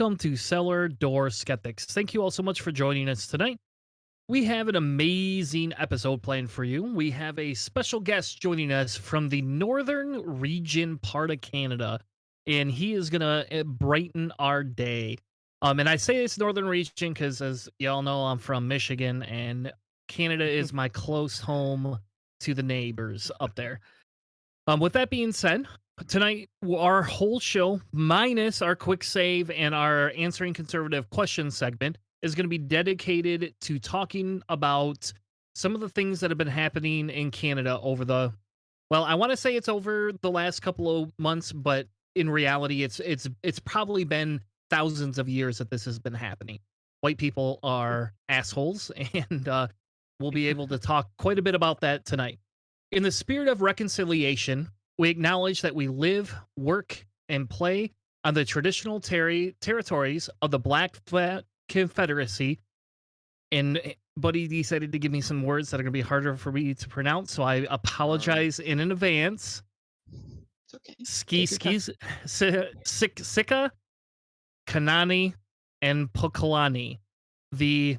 welcome to Cellar Door Skeptics. Thank you all so much for joining us tonight. We have an amazing episode planned for you. We have a special guest joining us from the northern region part of Canada, and he is going to brighten our day. And I say it's northern region because, as y'all know, I'm from Michigan, and Canada is my close home to the neighbors up there. With that being said, tonight our whole show, minus our quick save and our answering conservative questions segment, is going to be dedicated to talking about some of the things that have been happening in Canada over the, well, I want to say it's over the last couple of months, but in reality, it's probably been thousands of years that this has been happening. White people are assholes, and we'll be able to talk quite a bit about that tonight. In the spirit of reconciliation, we acknowledge that we live, work, and play on the traditional territories of the Blackfoot Confederacy. And Buddy decided to give me some words that are going to be harder for me to pronounce, so I apologize in advance. It's okay. Siksika, Kainai, and Piikani. The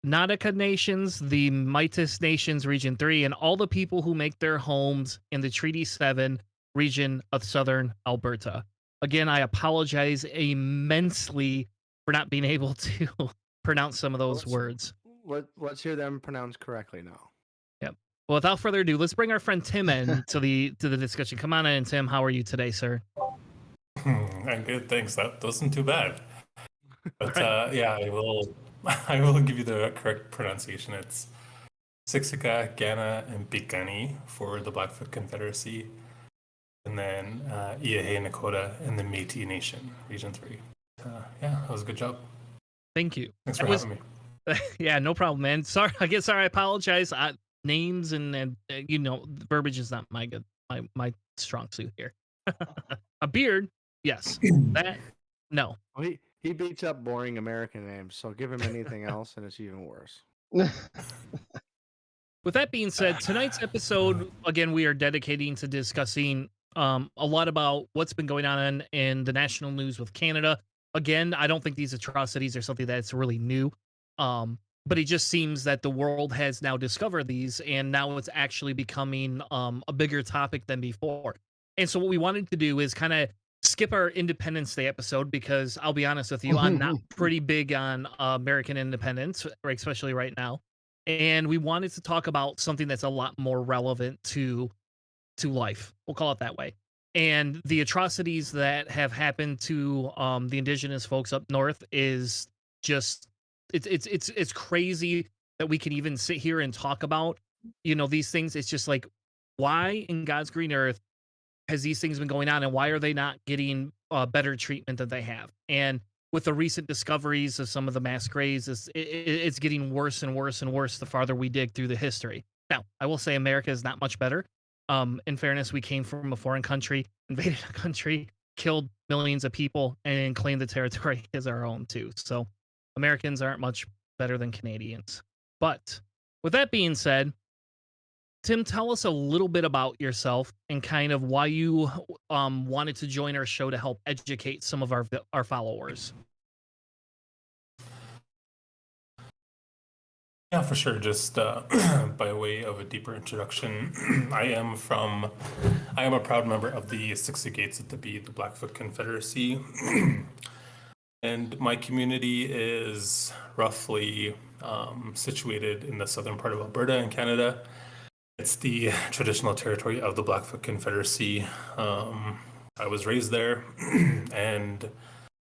Nakoda Nations, the Métis Nations, Region 3, and all the people who make their homes in the Treaty 7 region of Southern Alberta. Again, I apologize immensely for not being able to pronounce some of those words. Let's hear them pronounced correctly now. Yep. Well, without further ado, let's bring our friend Tim in to the discussion. Come on in, Tim. How are you today, sir? I'm good, thanks. That wasn't too bad. But Right. yeah, I will give you the correct pronunciation. It's Siksika, Ghana, and Piikani for the Blackfoot Confederacy, and then Îyâxe Nakoda and the Métis Nation, Region 3. Yeah, that was a good job. Thank you. Thanks for having me. Yeah, no problem, man. Sorry, I apologize. Names and verbiage is not my strong suit here. A beard, yes. That, no. Well, he beats up boring American names, so give him anything else and it's even worse. With that being said, tonight's episode, again, we are dedicating to discussing a lot about what's been going on in the national news with Canada. Again, I don't think these atrocities are something that's really new. But it just seems that the world has now discovered these, and now it's actually becoming a bigger topic than before. And so what we wanted to do is kind of skip our Independence Day episode, because I'll be honest with you, I'm not pretty big on American independence, especially right now. And we wanted to talk about something that's a lot more relevant to life. We'll call it that way. And the atrocities that have happened to the indigenous folks up north is just it's crazy that we can even sit here and talk about these things. It's just like, why in God's green earth has these things been going on, and why are they not getting better treatment than they have? And with the recent discoveries of some of the mass graves, it's getting worse and worse and worse the farther we dig through the history. Now, I will say America is not much better. In fairness, we came from a foreign country, invaded a country, killed millions of people, and claimed the territory as our own too. So Americans aren't much better than Canadians. But with that being said, Tim, tell us a little bit about yourself and kind of why you wanted to join our show to help educate some of our followers. Yeah, for sure. Just by way of a deeper introduction, I am a proud member of the Siksika, the Blackfoot Confederacy. And my community is roughly situated in the southern part of Alberta in Canada. It's the traditional territory of the Blackfoot Confederacy. I was raised there, and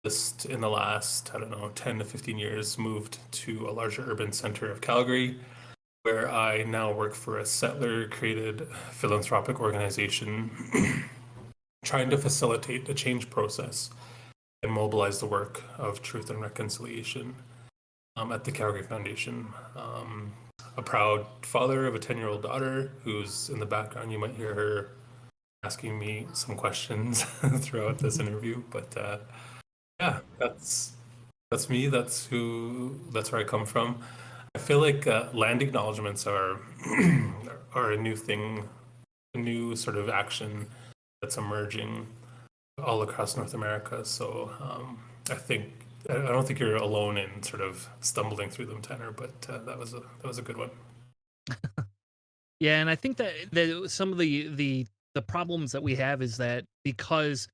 just in the last, 10 to 15 years, moved to a larger urban center of Calgary, where I now work for a settler-created philanthropic organization trying to facilitate the change process and mobilize the work of truth and reconciliation at the Calgary Foundation. A proud father of a 10-year-old daughter who's in the background. You might hear her asking me some questions throughout this interview, but yeah, that's me. That's where I come from. I feel like land acknowledgements are a new thing, a new sort of action that's emerging. all across North America. So I think I don't think you're alone in sort of stumbling through them, Tanner. But that was a good one. Yeah, and I think that some of the problems that we have is that because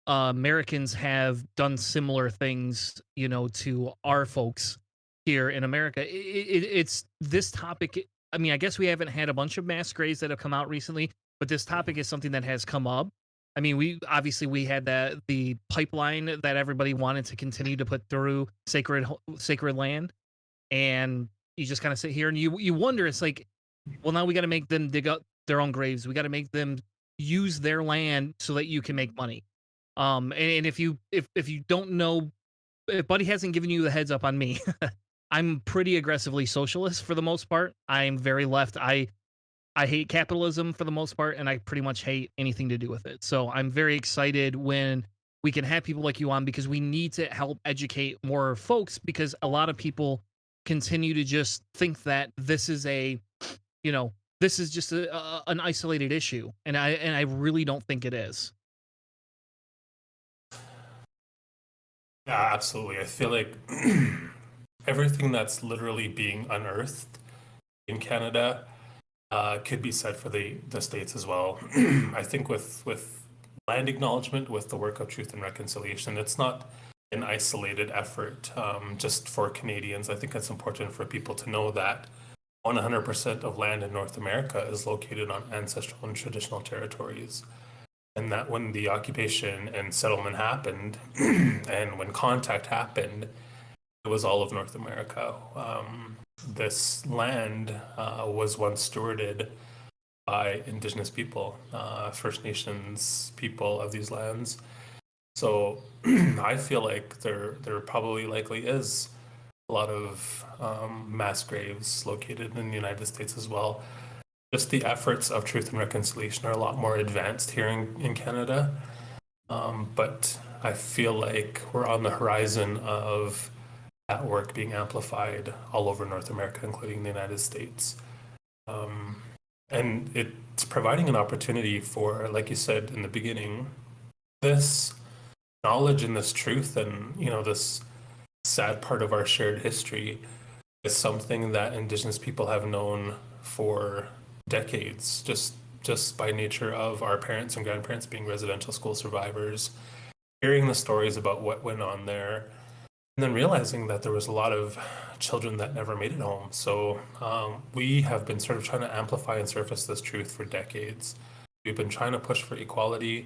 Americans have done similar things, to our folks here in America. It's this topic. I mean, I guess we haven't had a bunch of mass graves that have come out recently, but this topic is something that has come up. I mean, we had the pipeline that everybody wanted to continue to put through sacred land, and you just kind of sit here and you wonder. It's like, well, now we got to make them dig up their own graves. We got to make them use their land so that you can make money. And if you don't know, if Buddy hasn't given you the heads up on me, I'm pretty aggressively socialist for the most part. I'm very left. I hate capitalism for the most part, and I pretty much hate anything to do with it. So I'm very excited when we can have people like you on, because we need to help educate more folks, because a lot of people continue to just think that you know, this is just an isolated issue, and I really don't think it is. Yeah, absolutely. I feel like everything that's literally being unearthed in Canada could be said for the states as well. I think with land acknowledgement, with the work of truth and reconciliation, it's not an isolated effort just for Canadians. I think it's important for people to know that 100% of land in North America is located on ancestral and traditional territories. And that when the occupation and settlement happened, and when contact happened, it was all of North America. This land was once stewarded by Indigenous people, First Nations people of these lands. So I feel like there probably likely is a lot of mass graves located in the United States as well. Just the efforts of truth and reconciliation are a lot more advanced here in Canada. But I feel like we're on the horizon of that work being amplified all over North America, including the United States. And it's providing an opportunity for, like you said in the beginning, this knowledge and this truth and, this sad part of our shared history is something that Indigenous people have known for decades, just by nature of our parents and grandparents being residential school survivors, hearing the stories about what went on there, and then realizing that there was a lot of children that never made it home. So we have been sort of trying to amplify and surface this truth for decades. We've been trying to push for equality.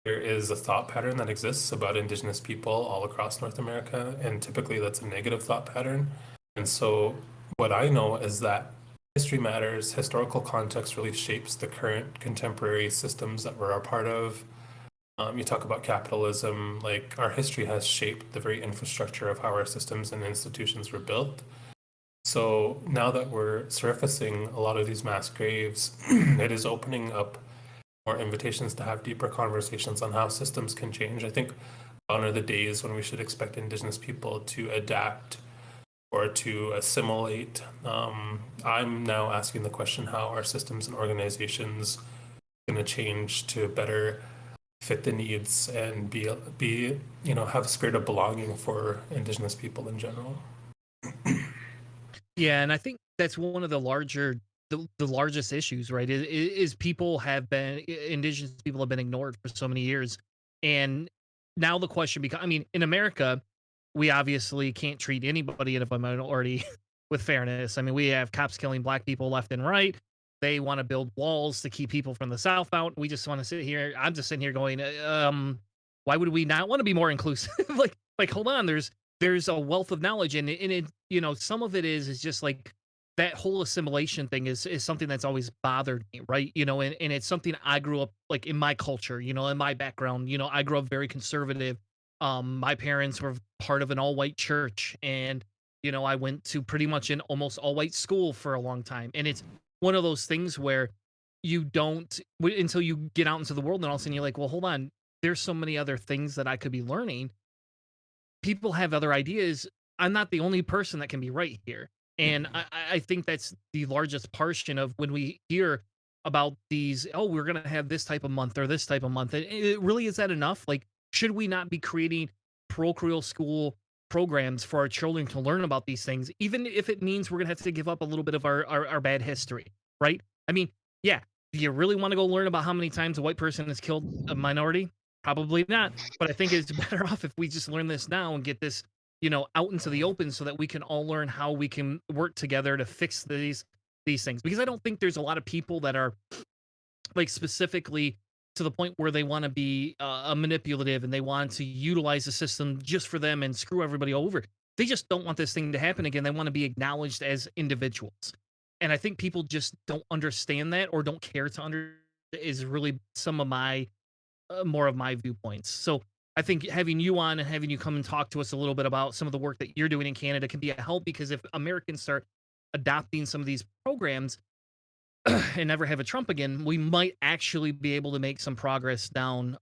There is a thought pattern that exists about Indigenous people all across North America, and typically that's a negative thought pattern. And so what I know is that history matters. Historical context really shapes the current contemporary systems that we're a part of. You talk about capitalism, like our history has shaped the very infrastructure of how our systems and institutions were built. So now that we're surfacing a lot of these mass graves, it is opening up more invitations to have deeper conversations on how systems can change. I think gone are the days when we should expect Indigenous people to adapt or to assimilate. I'm now asking the question how our systems and organizations are going to change to better fit the needs and be have a spirit of belonging for Indigenous people in general. Yeah, and I think that's one of the largest issues, right? Is Indigenous people have been ignored for so many years, and now the question becomes. I mean, in America, we obviously can't treat anybody of a minority with fairness. I mean, we have cops killing black people left and right. They want to build walls to keep people from the South out. We just want to sit here. I'm just sitting here going, why would we not want to be more inclusive? Hold on. There's a wealth of knowledge, and it, some of it is just like that whole assimilation thing is something that's always bothered me, right? And it's something I grew up like in my culture, in my background. I grew up very conservative. My parents were part of an all-white church, and I went to pretty much an almost all-white school for a long time, and it's one of those things where you don't until you get out into the world, and all of a sudden you're like, well, hold on, there's so many other things that I could be learning. People have other ideas. I'm not the only person that can be right here. And I think that's the largest portion of when we hear about these, oh, we're going to have this type of month or this type of month. And it really, is that enough? Like, should we not be creating parochial school programs for our children to learn about these things, even if it means we're going to have to give up a little bit of our bad history, right? I mean, yeah, do you really want to go learn about how many times a white person has killed a minority? Probably not. But I think it's better off if we just learn this now and get this, out into the open so that we can all learn how we can work together to fix these things. Because I don't think there's a lot of people that are like specifically to the point where they want to be manipulative and they want to utilize the system just for them and screw everybody over. They just don't want this thing to happen again. They want to be acknowledged as individuals. And I think people just don't understand that or don't care to is really some of my more of my viewpoints. So I think having you on and having you come and talk to us a little bit about some of the work that you're doing in Canada can be a help, because if Americans start adopting some of these programs and never have a Trump again, we might actually be able to make some progress down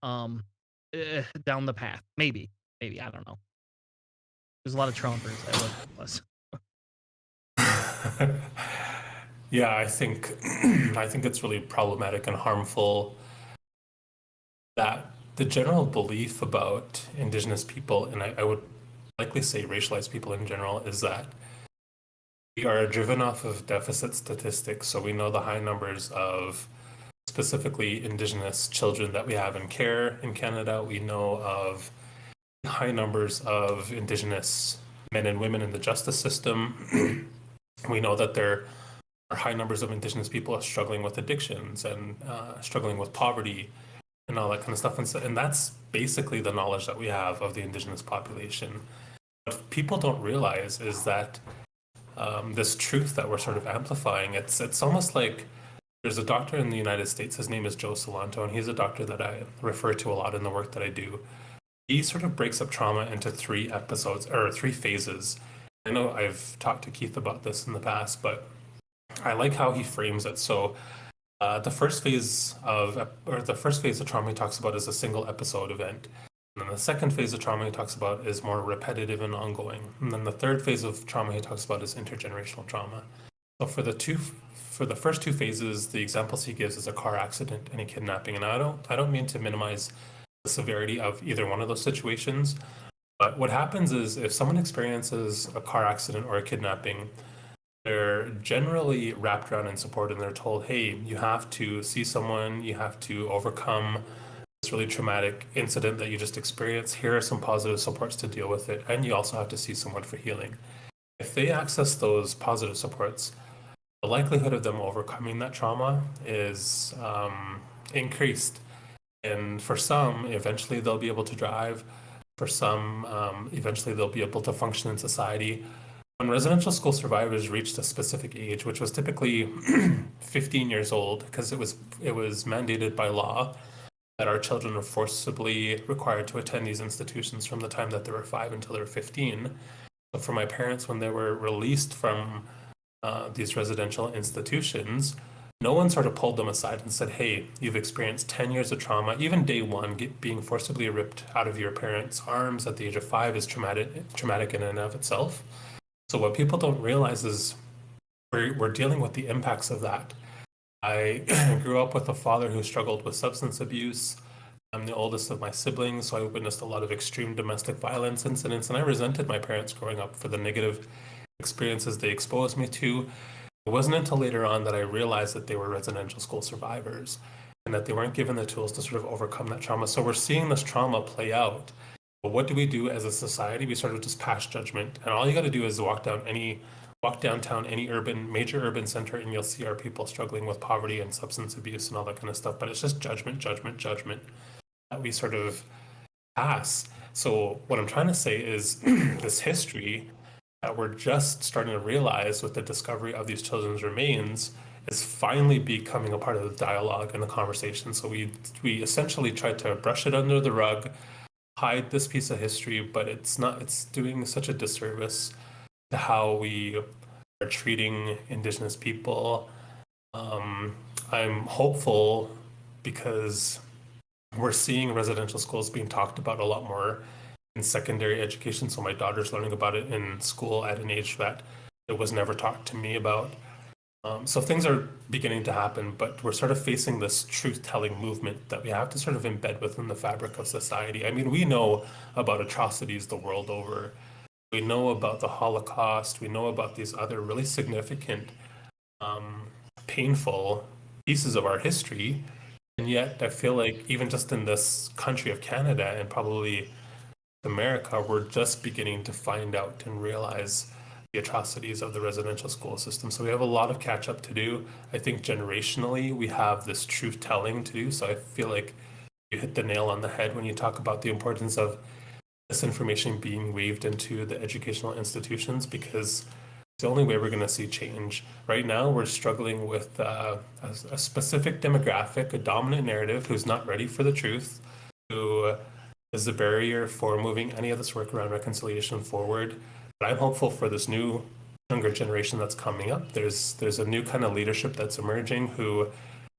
the path. Maybe I don't know. There's a lot of Trumpers that live with us. Yeah, I think it's really problematic and harmful that the general belief about Indigenous people, and I would likely say racialized people in general, is that we are driven off of deficit statistics. So we know the high numbers of specifically Indigenous children that we have in care in Canada. We know of high numbers of Indigenous men and women in the justice system. We know that there are high numbers of Indigenous people struggling with addictions and struggling with poverty and all that kind of stuff. And that's basically the knowledge that we have of the Indigenous population. What people don't realize is that this truth that we're sort of amplifying, it's almost like there's a doctor in the United States, his name is Joe Salanto, and he's a doctor that I refer to a lot in the work that I do. He sort of breaks up trauma into 3 episodes or 3 phases. I know I've talked to Keith about this in the past, but I like how he frames it. So the first phase of trauma he talks about is a single episode event. And then the second phase of trauma he talks about is more repetitive and ongoing. And then the third phase of trauma he talks about is intergenerational trauma. So for the first 2 phases, the examples he gives is a car accident and a kidnapping. And I don't mean to minimize the severity of either one of those situations, but what happens is if someone experiences a car accident or a kidnapping, they're generally wrapped around in support and they're told, hey, you have to see someone, you have to overcome this really traumatic incident that you just experienced. Here are some positive supports to deal with it, and you also have to see someone for healing. If they access those positive supports, the likelihood of them overcoming that trauma is increased. And for some, eventually they'll be able to drive. For some, eventually they'll be able to function in society. When residential school survivors reached a specific age, which was typically 15 years old, because it was mandated by law that our children are forcibly required to attend these institutions from the time that they were 5 until they were 15. So for my parents, when they were released from these residential institutions, no one sort of pulled them aside and said, hey, you've experienced 10 years of trauma. Even day one, being forcibly ripped out of your parents' arms at the age of 5 is traumatic in and of itself. So what people don't realize is we're dealing with the impacts of that. I grew up with a father who struggled with substance abuse. I'm the oldest of my siblings, so I witnessed a lot of extreme domestic violence incidents, and I resented my parents growing up for the negative experiences they exposed me to. It wasn't until later on that I realized that they were residential school survivors and that they weren't given the tools to sort of overcome that trauma. So we're seeing this trauma play out. But what do we do as a society? We sort of just pass judgment. And all you got to do is walk downtown any major urban center, and you'll see our people struggling with poverty and substance abuse and all that kind of stuff. But it's just judgment that we sort of pass. So what I'm trying to say is this history that we're just starting to realize with the discovery of these children's remains is finally becoming a part of the dialogue and the conversation. So we essentially tried to brush it under the rug, hide this piece of history, but it's doing such a disservice to how we are treating Indigenous people. I'm hopeful because we're seeing residential schools being talked about a lot more in secondary education. So my daughter's learning about it in school at an age that it was never talked to me about. So things are beginning to happen, but we're sort of facing this truth-telling movement that we have to sort of embed within the fabric of society. I mean, we know about atrocities the world over. We know about the Holocaust. We know about these other really significant, um, painful pieces of our history. And yet, I feel like even just in this country of Canada and probably America, we're just beginning to find out and realize the atrocities of the residential school system. So we have a lot of catch up to do. I think generationally, we have this truth telling to do. So I feel like you hit the nail on the head when you talk about the importance of this information being weaved into the educational institutions, because it's the only way we're going to see change. Right now, we're struggling with a specific demographic, a dominant narrative who's not ready for the truth, who is the barrier for moving any of this work around reconciliation forward. But I'm hopeful for this new younger generation that's coming up. There's a new kind of leadership that's emerging who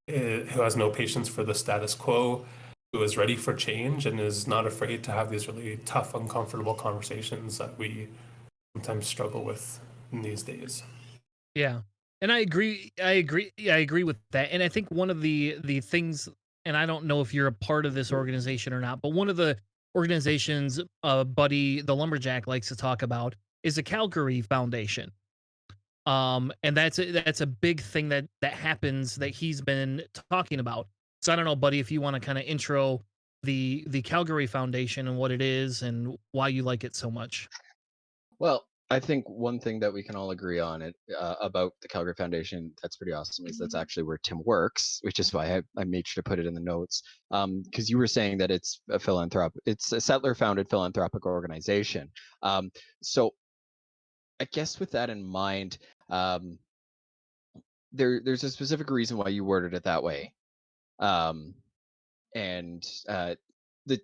has no patience for the status quo, who is ready for change and is not afraid to have these really tough, uncomfortable conversations that we sometimes struggle with in these days. Yeah. And I agree. I agree with that. And I think one of the things, and I don't know if you're a part of this organization or not, but one of the organizations Buddy the Lumberjack likes to talk about is the Calgary Foundation. And that's a big thing that happens that he's been talking about. So I don't know, Buddy, if you want to kind of intro the Calgary Foundation and what it is and why you like it so much. Well, I think one thing that we can all agree on it about the Calgary Foundation that's pretty awesome is that's actually where Tim works, which is why I made sure to put it in the notes. Because you were saying that it's it's a settler-founded philanthropic organization. So I guess with that in mind, um, there's a specific reason why you worded it that way. Um, and the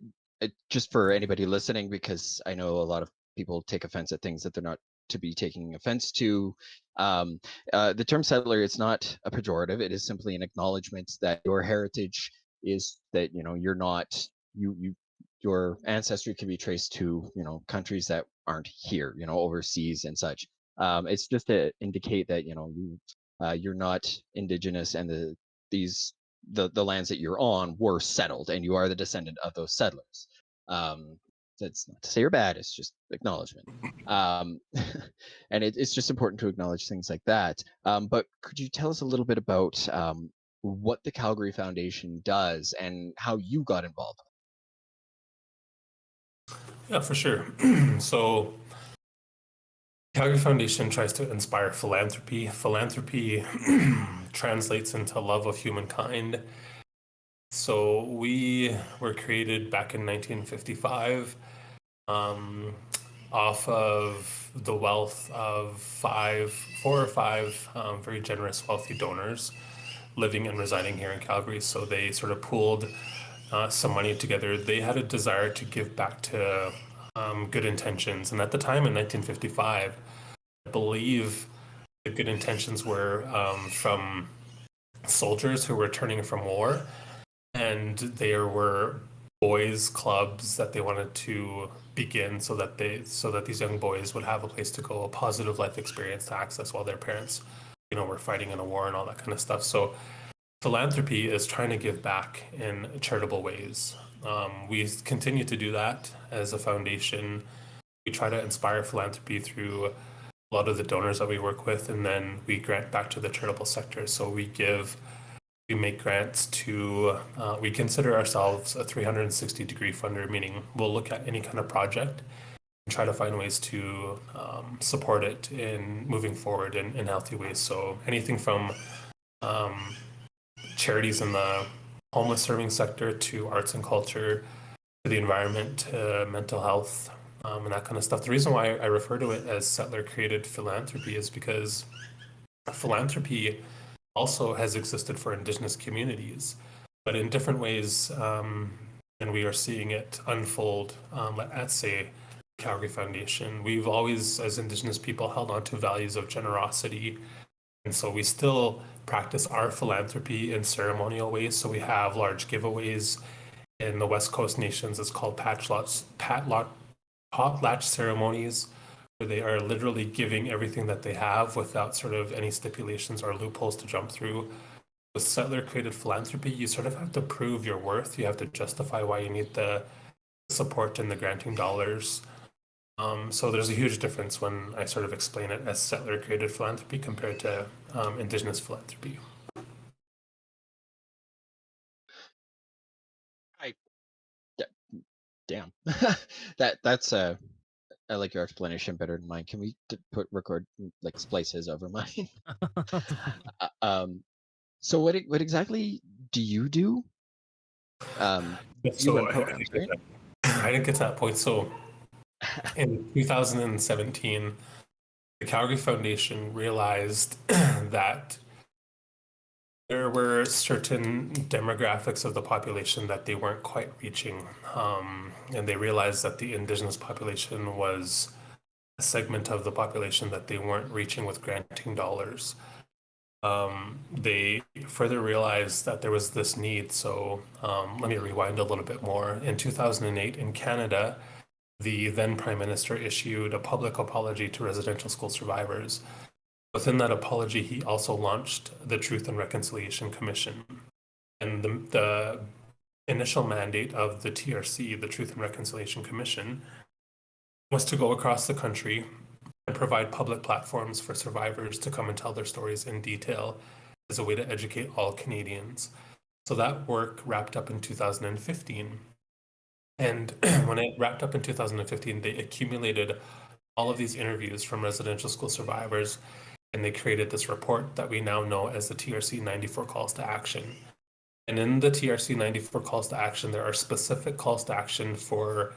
just for anybody listening, because I know a lot of people take offense at things that they're not to be taking offense to. The term settler is not a pejorative; it is simply an acknowledgement that your heritage is that you're not you your ancestry can be traced to countries that aren't here, overseas and such. It's just to indicate that you're not indigenous, and these the lands that you're on were settled, and you are the descendant of those settlers. Um, that's not to say you're bad; it's just acknowledgement. Um, and it's just important to acknowledge things like that. But could you tell us a little bit about what the Calgary Foundation does and how you got involved? Yeah, for sure. So Calgary Foundation tries to inspire philanthropy. Philanthropy translates into love of humankind. So we were created back in 1955, off of the wealth of four or five very generous, wealthy donors living and residing here in Calgary. So they sort of pooled some money together. They had a desire to give back to good intentions. And at the time in 1955, I believe the good intentions were from soldiers who were returning from war. And there were boys' clubs that they wanted to begin so that these young boys would have a place to go, a positive life experience to access while their parents, were fighting in a war and all that kind of stuff. So philanthropy is trying to give back in charitable ways. We continue to do that as a foundation. We try to inspire philanthropy through a lot of the donors that we work with, and then we grant back to the charitable sector. So we make grants to, we consider ourselves a 360-degree funder, meaning we'll look at any kind of project and try to find ways to support it in moving forward in healthy ways. So anything from charities in the homeless serving sector to arts and culture to the environment to mental health and that kind of stuff. The reason why I refer to it as settler-created philanthropy is because philanthropy also has existed for Indigenous communities, but in different ways, and we are seeing it unfold at, say, Calgary Foundation. We've always, as Indigenous people, held on to values of generosity, and so we still practice our philanthropy in ceremonial ways. So we have large giveaways. In the West Coast nations, it's called potlatch ceremonies, where they are literally giving everything that they have without sort of any stipulations or loopholes to jump through. With settler-created philanthropy, you sort of have to prove your worth. You have to justify why you need the support and the granting dollars. So there's a huge difference when I sort of explain it as settler-created philanthropy compared to Indigenous philanthropy. Damn. That's I like your explanation better than mine. Can we record like splice his over mine? So what exactly do you do? You So run programs, right? I didn't get to that point. So in 2017, the Calgary Foundation realized that there were certain demographics of the population that they weren't quite reaching. And they realized that the Indigenous population was a segment of the population that they weren't reaching with granting dollars. They further realized that there was this need. So let me rewind a little bit more. In 2008 in Canada, the then Prime Minister issued a public apology to residential school survivors. Within that apology, he also launched the Truth and Reconciliation Commission. And the initial mandate of the TRC, the Truth and Reconciliation Commission, was to go across the country and provide public platforms for survivors to come and tell their stories in detail as a way to educate all Canadians. So that work wrapped up in 2015. And when it wrapped up in 2015, they accumulated all of these interviews from residential school survivors, and they created this report that we now know as the TRC 94 Calls to Action. And in the TRC 94 Calls to Action, there are specific calls to action for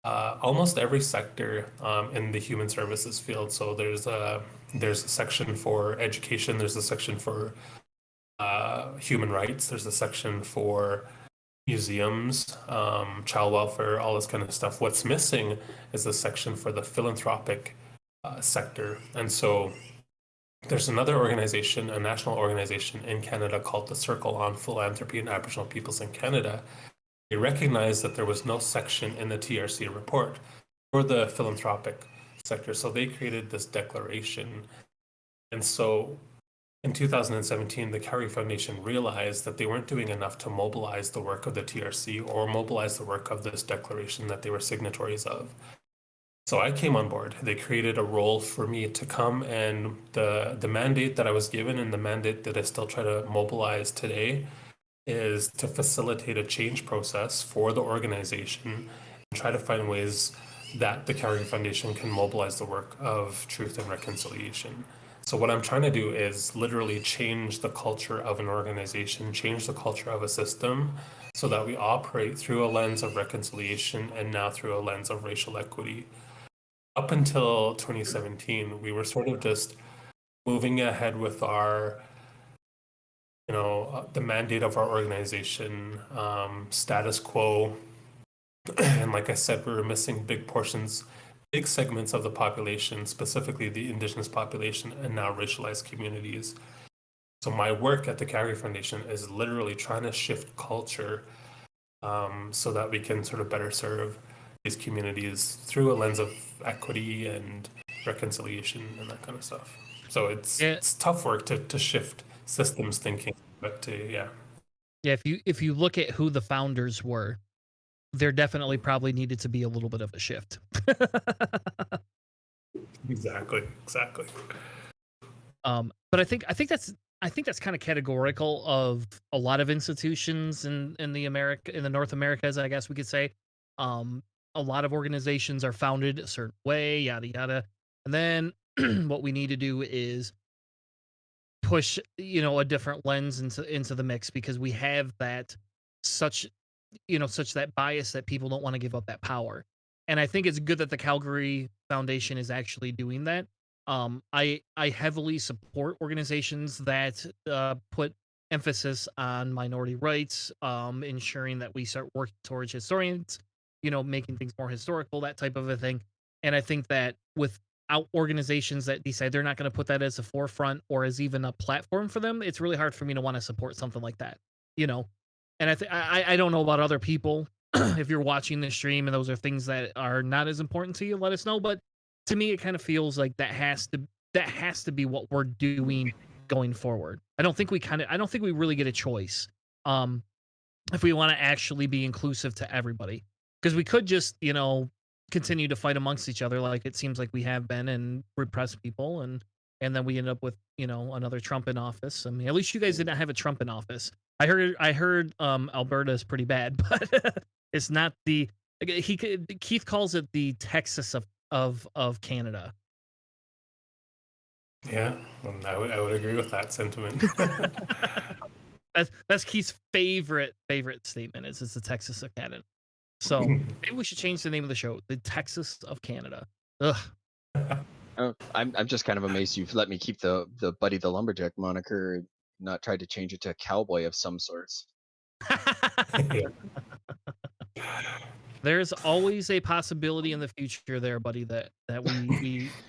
almost every sector in the human services field. So there's a section for education, there's a section for human rights, there's a section for museums, child welfare, all this kind of stuff. What's missing is a section for the philanthropic sector. And so there's another organization, a national organization in Canada called the Circle on Philanthropy and Aboriginal Peoples in Canada. They recognized that there was no section in the TRC report for the philanthropic sector. So they created this declaration. And so in 2017, the Calgary Foundation realized that they weren't doing enough to mobilize the work of the TRC or mobilize the work of this declaration that they were signatories of. So I came on board. They created a role for me to come, and the mandate that I was given and the mandate that I still try to mobilize today is to facilitate a change process for the organization and try to find ways that the Calgary Foundation can mobilize the work of truth and reconciliation. So what I'm trying to do is literally change the culture of an organization, change the culture of a system, so that we operate through a lens of reconciliation and now through a lens of racial equity. Up until 2017, we were sort of just moving ahead with our, the mandate of our organization, status quo. And like I said, we were missing big segments of the population, specifically the Indigenous population and now racialized communities. So my work at the Calgary Foundation is literally trying to shift culture so that we can sort of better serve these communities through a lens of equity and reconciliation and that kind of stuff. So it's tough work to shift systems thinking, but yeah. If you look at who the founders were, there definitely probably needed to be a little bit of a shift. Exactly. But I think that's kind of categorical of a lot of institutions in the North Americas, I guess we could say. A lot of organizations are founded a certain way, yada yada, and then what we need to do is push a different lens into the mix, because we have such that bias that people don't want to give up that power. And I think it's good that the Calgary Foundation is actually doing that. I heavily support organizations that put emphasis on minority rights, ensuring that we start working towards historians, making things more historical, that type of a thing. And I think that without organizations that decide they're not going to put that as a forefront or as even a platform for them, it's really hard for me to want to support something like that, And I don't know about other people. If you're watching this stream and those are things that are not as important to you, let us know. But to me, it kind of feels like that has to be what we're doing going forward. I don't think we really get a choice. If we want to actually be inclusive to everybody, because we could just, continue to fight amongst each other like it seems like we have been, and repress people, and then we end up with, another Trump in office. I mean, at least you guys did not have a Trump in office. I heard Alberta is pretty bad, but it's not the Keith calls it the Texas of Canada. Yeah, I would agree with that sentiment. That's Keith's favorite statement is it's the Texas of Canada. So maybe we should change the name of the show, the Texas of Canada. Ugh. Oh, I'm just kind of amazed you've let me keep the Buddy the Lumberjack moniker, not tried to change it to a cowboy of some sorts. Yeah. There's always a possibility in the future there, buddy, that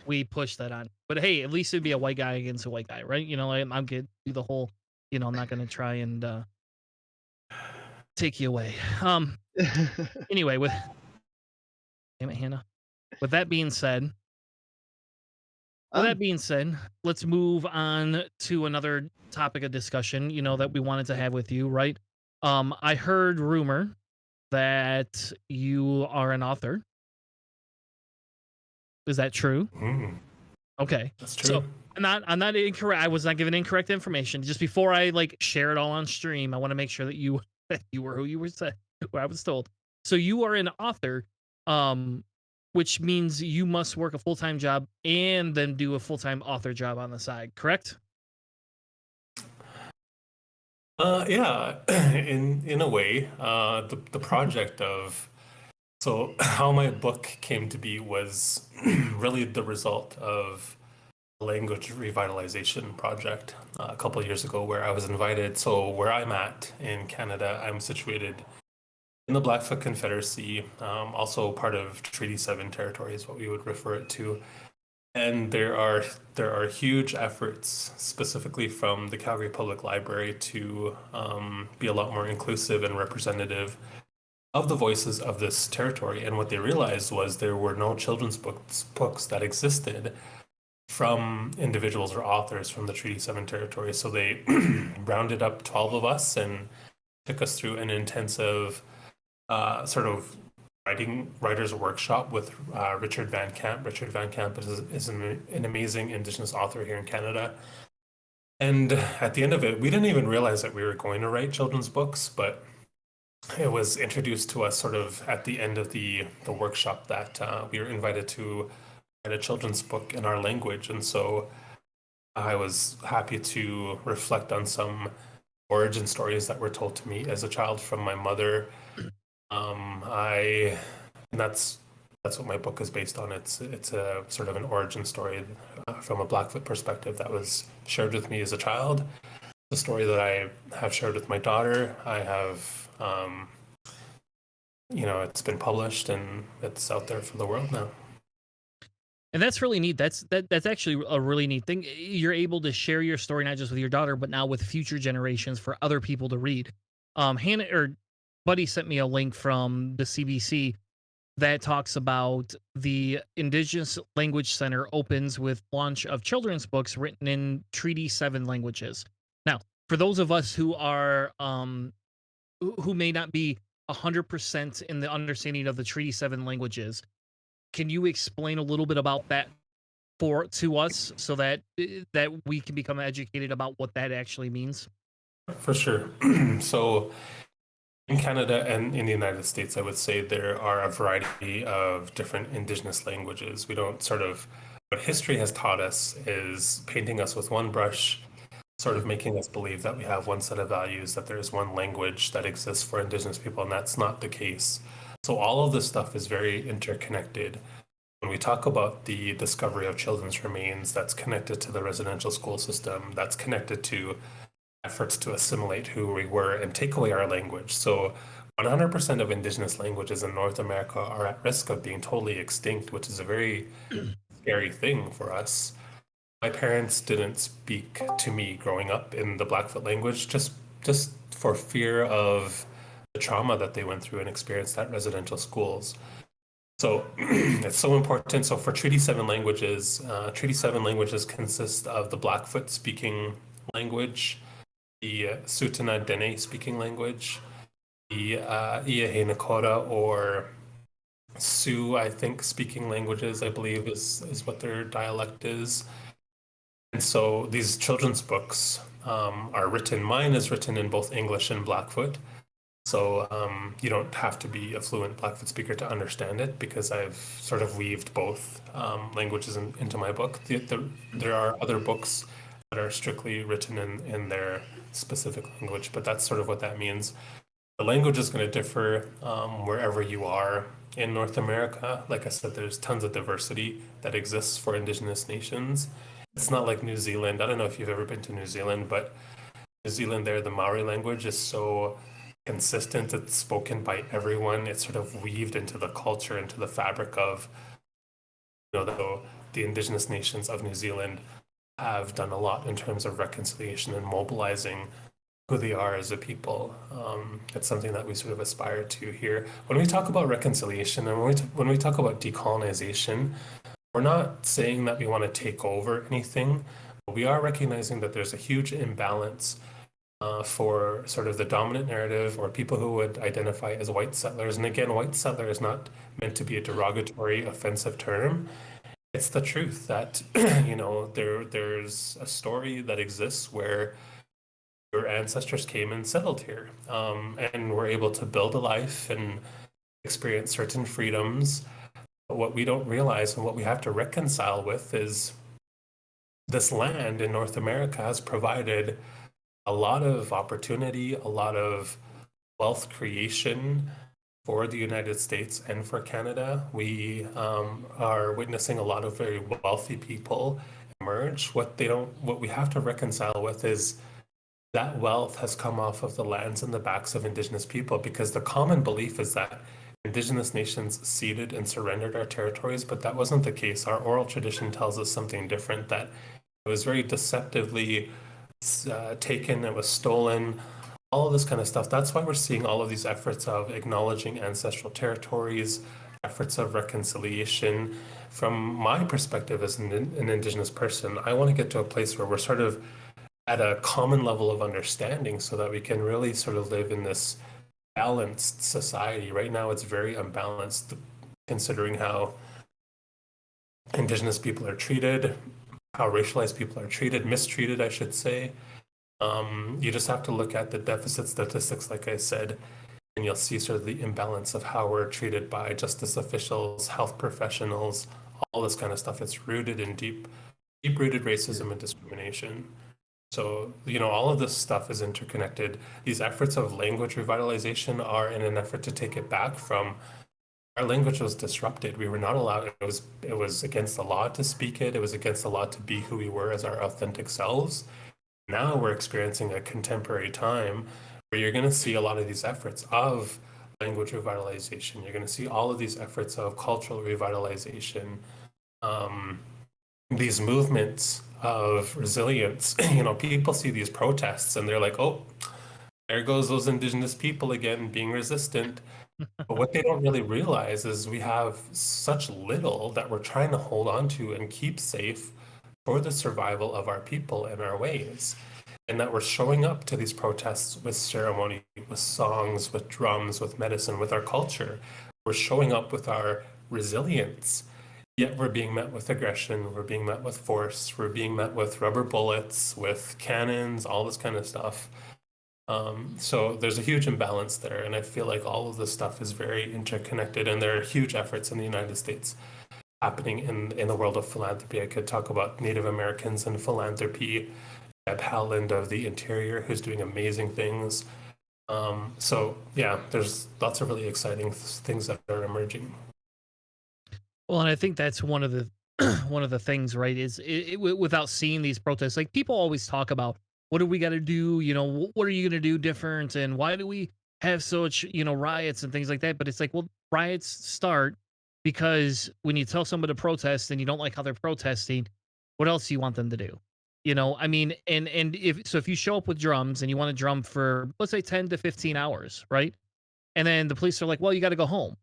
we push that on. But hey, at least it'd be a white guy against a white guy, right? I'm good. Do the whole, I'm not gonna try and take you away. Anyway, damn it, Hannah. With that being said, let's move on to another topic of discussion, that we wanted to have with you, right? I heard rumor that you are an author. Is that true? Okay. That's true. So I'm not incorrect. I was not given incorrect information. Just before I share it all on stream, I want to make sure that you were who you were said, who I was told. So you are an author, which means you must work a full-time job and then do a full-time author job on the side, correct? Yeah, in a way, the project of how my book came to be was really the result of a language revitalization project a couple of years ago, where I was invited. So where I'm at in Canada, I'm situated in the Blackfoot Confederacy, also part of Treaty 7 territory is what we would refer it to. And there are huge efforts, specifically from the Calgary Public Library, to be a lot more inclusive and representative of the voices of this territory. And what they realized was there were no children's books that existed from individuals or authors from the Treaty 7 territory. So they rounded up 12 of us and took us through an intensive sort of writer's workshop with Richard Van Camp. Richard Van Camp is an amazing Indigenous author here in Canada. And at the end of it, we didn't even realize that we were going to write children's books, but it was introduced to us sort of at the end of the workshop that we were invited to write a children's book in our language. And so I was happy to reflect on some origin stories that were told to me as a child from my mother. And that's what my book is based on. It's a sort of an origin story from a Blackfoot perspective that was shared with me as a child. The story that I have shared with my daughter. I have, it's been published and it's out there for the world now. And that's really neat. That's actually a really neat thing. You're able to share your story not just with your daughter, but now with future generations for other people to read. Hannah or Buddy sent me a link from the CBC that talks about the Indigenous Language Center opens with launch of children's books written in Treaty 7 languages. Now, for those of us who are who may not be 100% in the understanding of the Treaty 7 languages, can you explain a little bit about that to us so that we can become educated about what that actually means? For sure. So in Canada and in the United States, I would say there are a variety of different Indigenous languages. We don't what history has taught us is painting us with one brush, sort of making us believe that we have one set of values, that there is one language that exists for Indigenous people, and that's not the case. So all of this stuff is very interconnected. When we talk about the discovery of children's remains, that's connected to the residential school system, that's connected to efforts to assimilate who we were and take away our language. So 100% of Indigenous languages in North America are at risk of being totally extinct, which is a very scary thing for us. My parents didn't speak to me growing up in the Blackfoot language, just for fear of the trauma that they went through and experienced at residential schools. So it's so important. So for Treaty 7 languages, Treaty 7 languages consist of the Blackfoot speaking language, the Tsuut'ina Dene speaking language, the Îyâxe Nakoda or Sioux, I think, speaking languages, I believe is what their dialect is. And so these children's books are written, mine is written in both English and Blackfoot. So you don't have to be a fluent Blackfoot speaker to understand it, because I've sort of weaved both languages into my book. There are other books that are strictly written in their specific language, but that's sort of what that means. The language is going to differ wherever you are in North America. Like I said, there's tons of diversity that exists for Indigenous nations. It's not like New Zealand. I don't know if you've ever been to New Zealand, but New Zealand there, the Maori language is so consistent. It's spoken by everyone. It's sort of weaved into the culture, into the fabric of, the Indigenous nations of New Zealand have done a lot in terms of reconciliation and mobilizing who they are as a people. It's something that we sort of aspire to here. When we talk about reconciliation and when we talk about decolonization, we're not saying that we want to take over anything, but we are recognizing that there's a huge imbalance for sort of the dominant narrative or people who would identify as white settlers. And again, white settler is not meant to be a derogatory, offensive term. It's the truth that, there's a story that exists where your ancestors came and settled here and were able to build a life and experience certain freedoms. But what we don't realize and what we have to reconcile with is this land in North America has provided a lot of opportunity, a lot of wealth creation for the United States and for Canada. We are witnessing a lot of very wealthy people emerge. What we have to reconcile with is that wealth has come off of the lands and the backs of Indigenous people, because the common belief is that Indigenous nations ceded and surrendered our territories, but that wasn't the case. Our oral tradition tells us something different, that it was very deceptively taken, it was stolen, all of this kind of stuff. That's why we're seeing all of these efforts of acknowledging ancestral territories, efforts of reconciliation. From my perspective as an Indigenous person, I want to get to a place where we're sort of at a common level of understanding so that we can really sort of live in this balanced society. Right now, it's very unbalanced, considering how Indigenous people are treated, how racialized people are treated, mistreated, I should say. You just have to look at the deficit statistics, like I said, and you'll see sort of the imbalance of how we're treated by justice officials, health professionals, all this kind of stuff. It's rooted in deep-rooted racism and discrimination. So, all of this stuff is interconnected. These efforts of language revitalization are in an effort to take it back from our language was disrupted. We were not allowed, it was against the law to speak it. It was against the law to be who we were as our authentic selves. Now we're experiencing a contemporary time where you're going to see a lot of these efforts of language revitalization. You're going to see all of these efforts of cultural revitalization, these movements of resilience. People see these protests and they're like, oh, there goes those Indigenous people again being resistant. But what they don't really realize is we have such little that we're trying to hold on to and keep safe for the survival of our people and our ways. And that we're showing up to these protests with ceremony, with songs, with drums, with medicine, with our culture. We're showing up with our resilience, yet we're being met with aggression, we're being met with force, we're being met with rubber bullets, with cannons, all this kind of stuff. So there's a huge imbalance there, and I feel like all of this stuff is very interconnected, and there are huge efforts in the United States happening in the world of philanthropy. I could talk about Native Americans and philanthropy, Deb Howland of the Interior, who's doing amazing things. So yeah, there's lots of really exciting things that are emerging. Well, and I think that's one of the one of the things, right? Is without seeing these protests, like people always talk about, what do we got to do? What are you going to do different? And why do we have such, riots and things like that? But it's like, well, riots start because when you tell somebody to protest and you don't like how they're protesting, what else do you want them to do? I mean, and if you show up with drums and you want to drum for, let's say 10 to 15 hours, right? And then the police are like, well, you got to go home.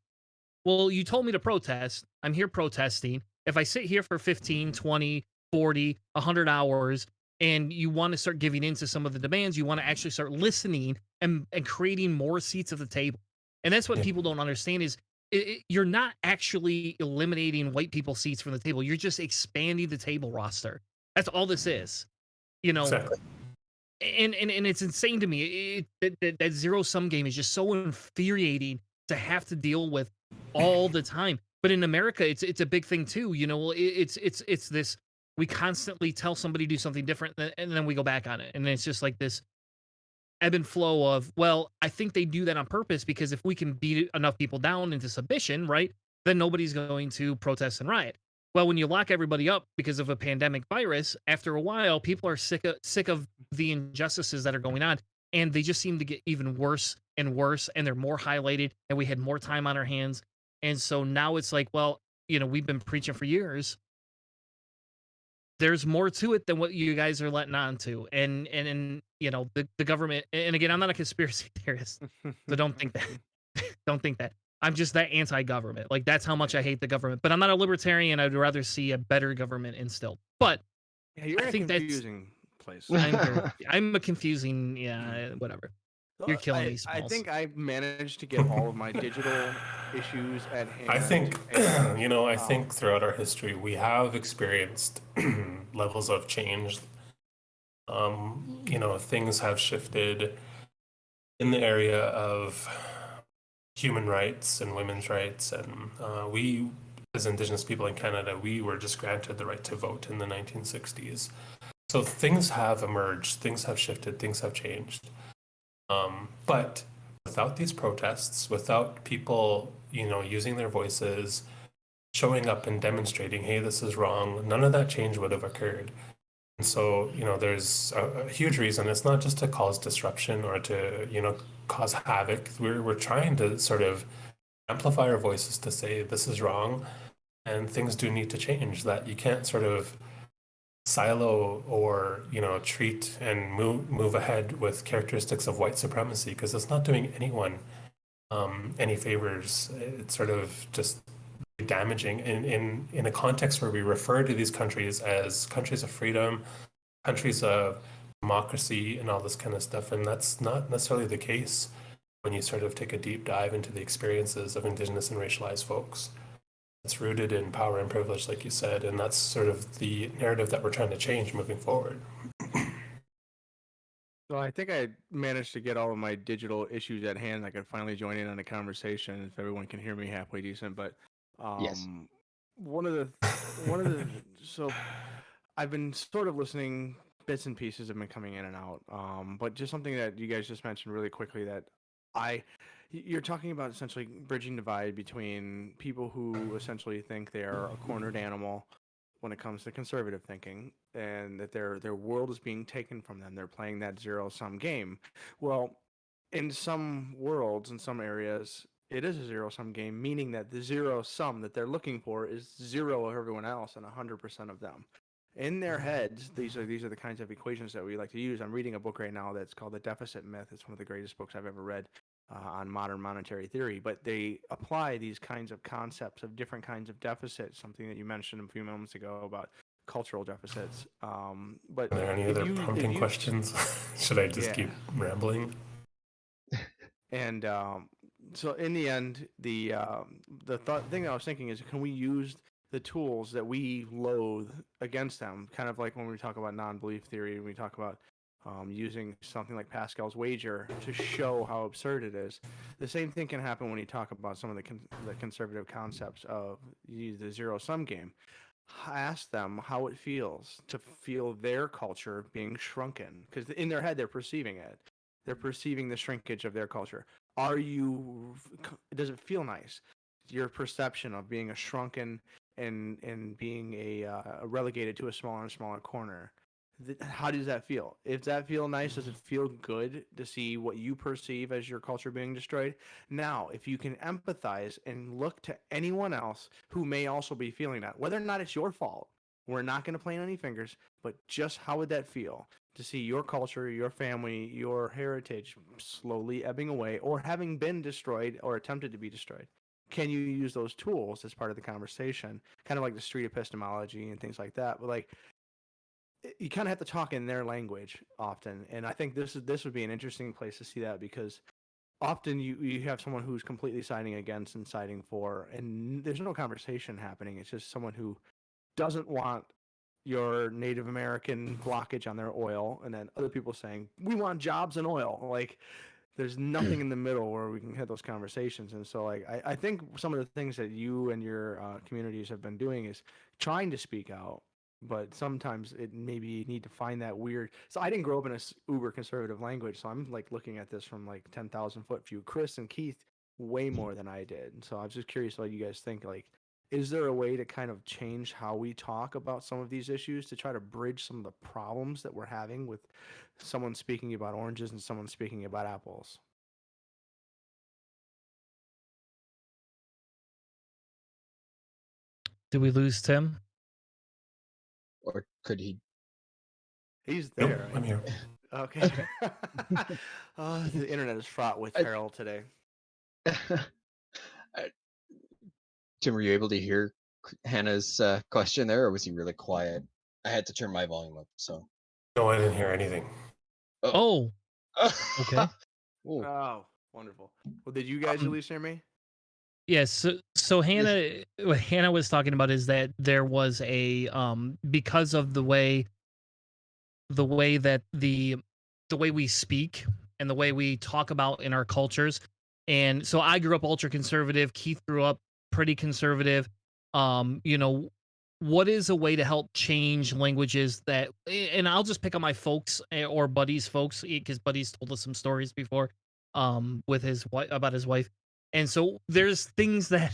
well, you told me to protest. I'm here protesting. If I sit here for 15, 20, 40, 100 hours and you want to start giving into some of the demands, you want to actually start listening and creating more seats at the table. And that's what Yeah. people don't understand is you're not actually eliminating white people's seats from the table. You're just expanding the table roster. That's all this is. You know, Exactly. and it's insane to me. That zero sum game is just so infuriating to have to deal with all the time. But in America, it's a big thing too. You know, it's this. We constantly tell somebody to do something different, and then we go back on it, and it's just like this ebb and flow of, well, I think they do that on purpose because if we can beat enough people down into submission, right, then nobody's going to protest and riot. Well, when you lock everybody up because of a pandemic virus, after a while, people are sick of the injustices that are going on, and they just seem to get even worse and worse, and they're more highlighted, and we had more time on our hands, and so now it's like, well, you know, we've been preaching for years. There's more to it than what you guys are letting on to. And you know, the government, and again, I'm not a conspiracy theorist, so don't think that. Don't think that. I'm just that anti-government. Like that's how much I hate the government. But I'm not a libertarian. I'd rather see a better government instilled. But Yeah, you're I in a think that's confusing place. I'm a confusing, whatever. You're killing I, me, I Smalls. think I managed to get all of my digital issues at hand. I think, and, you know, I think throughout our history, we have experienced levels of change. You know, things have shifted in the area of human rights and women's rights. And we, as Indigenous people in Canada, we were just granted the right to vote in the 1960s. So things have emerged, things have shifted, things have changed. But without these protests, without people, you know, using their voices, showing up and demonstrating, hey, this is wrong, none of that change would have occurred. And so, you know, there's a huge reason. It's not just to cause disruption or to, you know, cause havoc. We're trying to sort of amplify our voices to say this is wrong and things do need to change, that you can't sort of silo or, you know, treat and move ahead with characteristics of white supremacy, because it's not doing anyone any favors. It's sort of just damaging in a context where we refer to these countries as countries of freedom, countries of democracy, and all this kind of stuff. And that's not necessarily the case when you sort of take a deep dive into the experiences of Indigenous and racialized folks. It's rooted in power and privilege, like you said, and that's sort of the narrative that we're trying to change moving forward. So I think I managed to get all of my digital issues at hand. I could finally join in on the conversation if everyone can hear me halfway decent. But Yes. one of the so I've been sort of listening. Bits and pieces have been coming in and out. But just something that you guys just mentioned really quickly that you're talking about essentially bridging divide between people who essentially think they are a cornered animal when it comes to conservative thinking, and that their world is being taken from them. They're playing that zero sum game. Well, in some worlds, in some areas, it is a zero sum game, meaning that the zero sum that they're looking for is zero of everyone else and 100% of them. In their heads, these are the kinds of equations that we like to use. I'm reading a book right now that's called The Deficit Myth. It's one of the greatest books I've ever read on modern monetary theory. But they apply these kinds of concepts of different kinds of deficits, something that you mentioned a few moments ago about cultural deficits. But Are there any other prompting questions? Should I just keep rambling? And so in the end, the thing that I was thinking is, can we use the tools that we loathe against them? Kind of like when we talk about non-belief theory, and we talk about using something like Pascal's wager to show how absurd it is. The same thing can happen when you talk about some of the conservative concepts of the zero-sum game. Ask them how it feels to feel their culture being shrunken, because in their head they're perceiving it. They're perceiving the shrinkage of their culture. Does it feel nice? Your perception of being a shrunken and being a relegated to a smaller and smaller corner. How does that feel? If that feel nice, does it feel good to see what you perceive as your culture being destroyed? Now, if you can empathize and look to anyone else who may also be feeling that, whether or not it's your fault, we're not going to point any fingers, but just how would that feel to see your culture, your family, your heritage slowly ebbing away or having been destroyed or attempted to be destroyed? can you use those tools as part of the conversation? Kind of like the street epistemology and things like that. But like, you kind of have to talk in their language often, and I think this would be an interesting place to see that, because often you have someone who's completely siding against and siding for, and there's no conversation happening. It's just someone who doesn't want your Native American blockage on their oil, and then other people saying we want jobs and oil. Like, there's nothing in the middle where we can have those conversations. And so like I think some of the things that you and your communities have been doing is trying to speak out, but sometimes it maybe you need to find that weird. So I didn't grow up in a uber conservative language, so I'm like looking at this from like 10,000-foot view. Chris and Keith way more than I did, and so I was just curious what you guys think. Like, is there a way to kind of change how we talk about some of these issues to try to bridge some of the problems that we're having with someone speaking about oranges and someone speaking about apples? Did we lose Tim? Or could he? He's Nope, there. I'm here. Okay. The internet is fraught with peril today. Tim, were you able to hear Hannah's question there, or was he really quiet? I had to turn my volume up, so. No, I didn't hear anything. Oh, okay. Ooh. Oh, wonderful. Well, did you guys at least hear me? Yes. So Hannah, what Hannah was talking about is that there was a because of the way that the way we speak and the way we talk about in our cultures. And so I grew up ultra conservative. Keith grew up pretty conservative. You know, what is a way to help change languages that, and I'll just pick on my folks or Buddy's folks, because Buddy's told us some stories before with his wife, about his wife. And so there's things that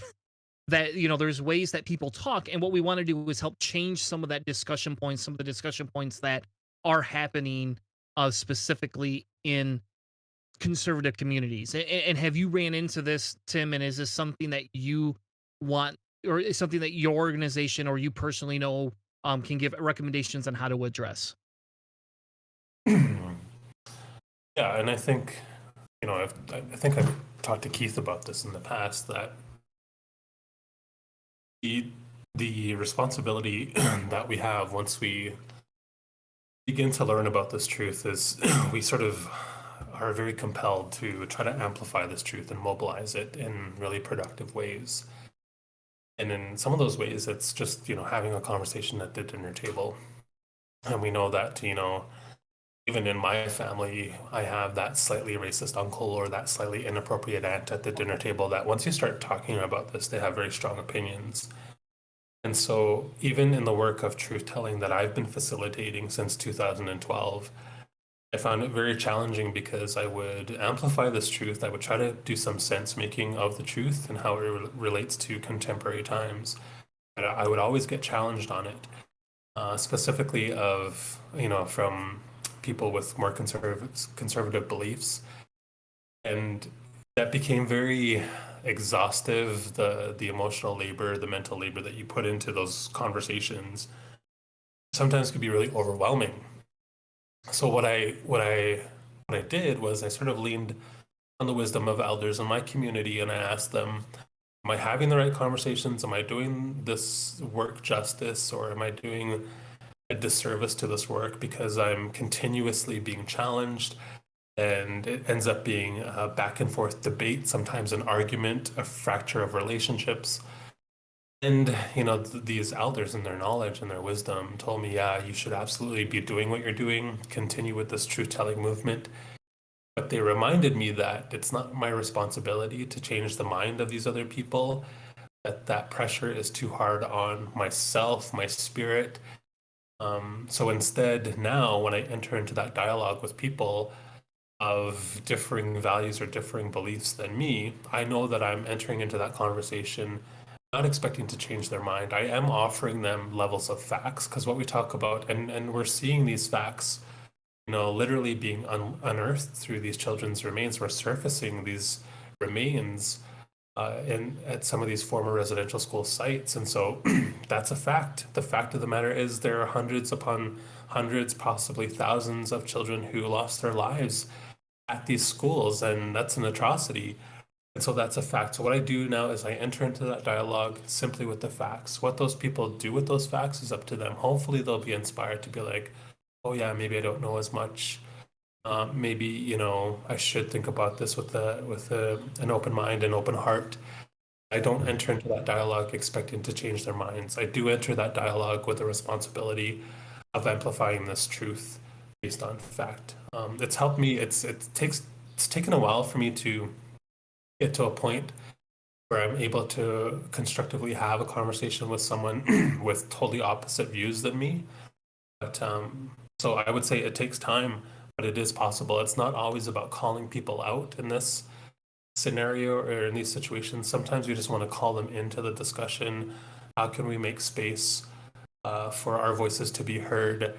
you know, there's ways that people talk, and what we want to do is help change some of that discussion points, some of the discussion points that are happening specifically in conservative communities. And have you ran into this, Tim? And is this something that you want, or is something that your organization or you personally know can give recommendations on how to address? Yeah, and I think, you know, I think I've talked to Keith about this in the past, that the responsibility that we have once we begin to learn about this truth is we sort of are very compelled to try to amplify this truth and mobilize it in really productive ways. And in some of those ways, it's just, you know, having a conversation at the dinner table. And we know that, you know, even in my family, I have that slightly racist uncle or that slightly inappropriate aunt at the dinner table that once you start talking about this, they have very strong opinions. And so even in the work of truth telling that I've been facilitating since 2012, I found it very challenging because I would amplify this truth. I would try to do some sense making of the truth and how it relates to contemporary times. But I would always get challenged on it, specifically of, you know, from people with more conservative beliefs. And that became very exhaustive, the emotional labor, the mental labor that you put into those conversations sometimes could be really overwhelming. So what I did was I sort of leaned on the wisdom of elders in my community, and I asked them, am I having the right conversations? Am I doing this work justice, or am I doing a disservice to this work because I'm continuously being challenged? And it ends up being a back and forth debate, sometimes an argument, a fracture of relationships. And, you know, these elders and their knowledge and their wisdom told me, yeah, you should absolutely be doing what you're doing, continue with this truth-telling movement. But they reminded me that it's not my responsibility to change the mind of these other people, that pressure is too hard on myself, my spirit. So instead, now, when I enter into that dialogue with people of differing values or differing beliefs than me, I know that I'm entering into that conversation not expecting to change their mind. I am offering them levels of facts, because what we talk about, and we're seeing these facts, you know, literally being unearthed through these children's remains. We're surfacing these remains at some of these former residential school sites. And so that's a fact. The fact of the matter is there are hundreds upon hundreds, possibly thousands of children who lost their lives at these schools, and that's an atrocity. And so that's a fact. So what I do now is I enter into that dialogue simply with the facts. What those people do with those facts is up to them. Hopefully they'll be inspired to be like, oh yeah, maybe I don't know as much. Maybe, you know, I should think about this with an open mind and open heart. I don't enter into that dialogue expecting to change their minds. I do enter that dialogue with the responsibility of amplifying this truth based on fact. It's helped me. It's taken a while for me to get to a point where I'm able to constructively have a conversation with someone with totally opposite views than me. But so I would say it takes time, but it is possible. It's not always about calling people out in this scenario or in these situations. Sometimes we just want to call them into the discussion. How can we make space for our voices to be heard,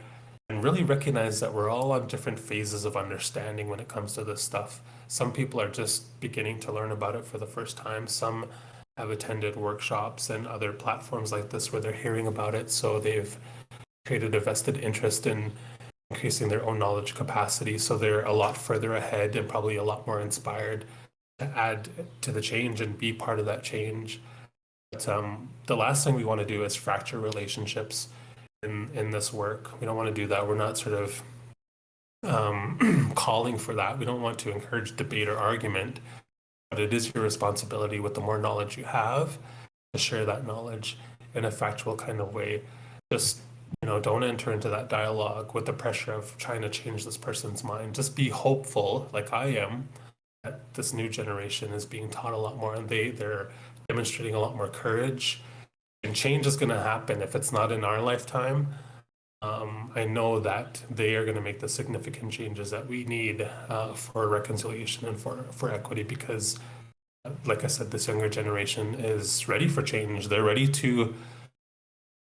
and really recognize that we're all on different phases of understanding when it comes to this stuff. Some people are just beginning to learn about it for the first time. Some have attended workshops and other platforms like this where they're hearing about it, so they've created a vested interest in increasing their own knowledge capacity, so they're a lot further ahead and probably a lot more inspired to add to the change and be part of that change. But the last thing we want to do is fracture relationships in this work. We don't want to do that. We're not sort of calling for that. We don't want to encourage debate or argument, but it is your responsibility with the more knowledge you have to share that knowledge in a factual kind of way. Just, you know, don't enter into that dialogue with the pressure of trying to change this person's mind. Just be hopeful, like I am, that this new generation is being taught a lot more, and they're demonstrating a lot more courage. And change is going to happen if it's not in our lifetime. I know that they are going to make the significant changes that we need for reconciliation and for equity, because, like I said, this younger generation is ready for change. They're ready to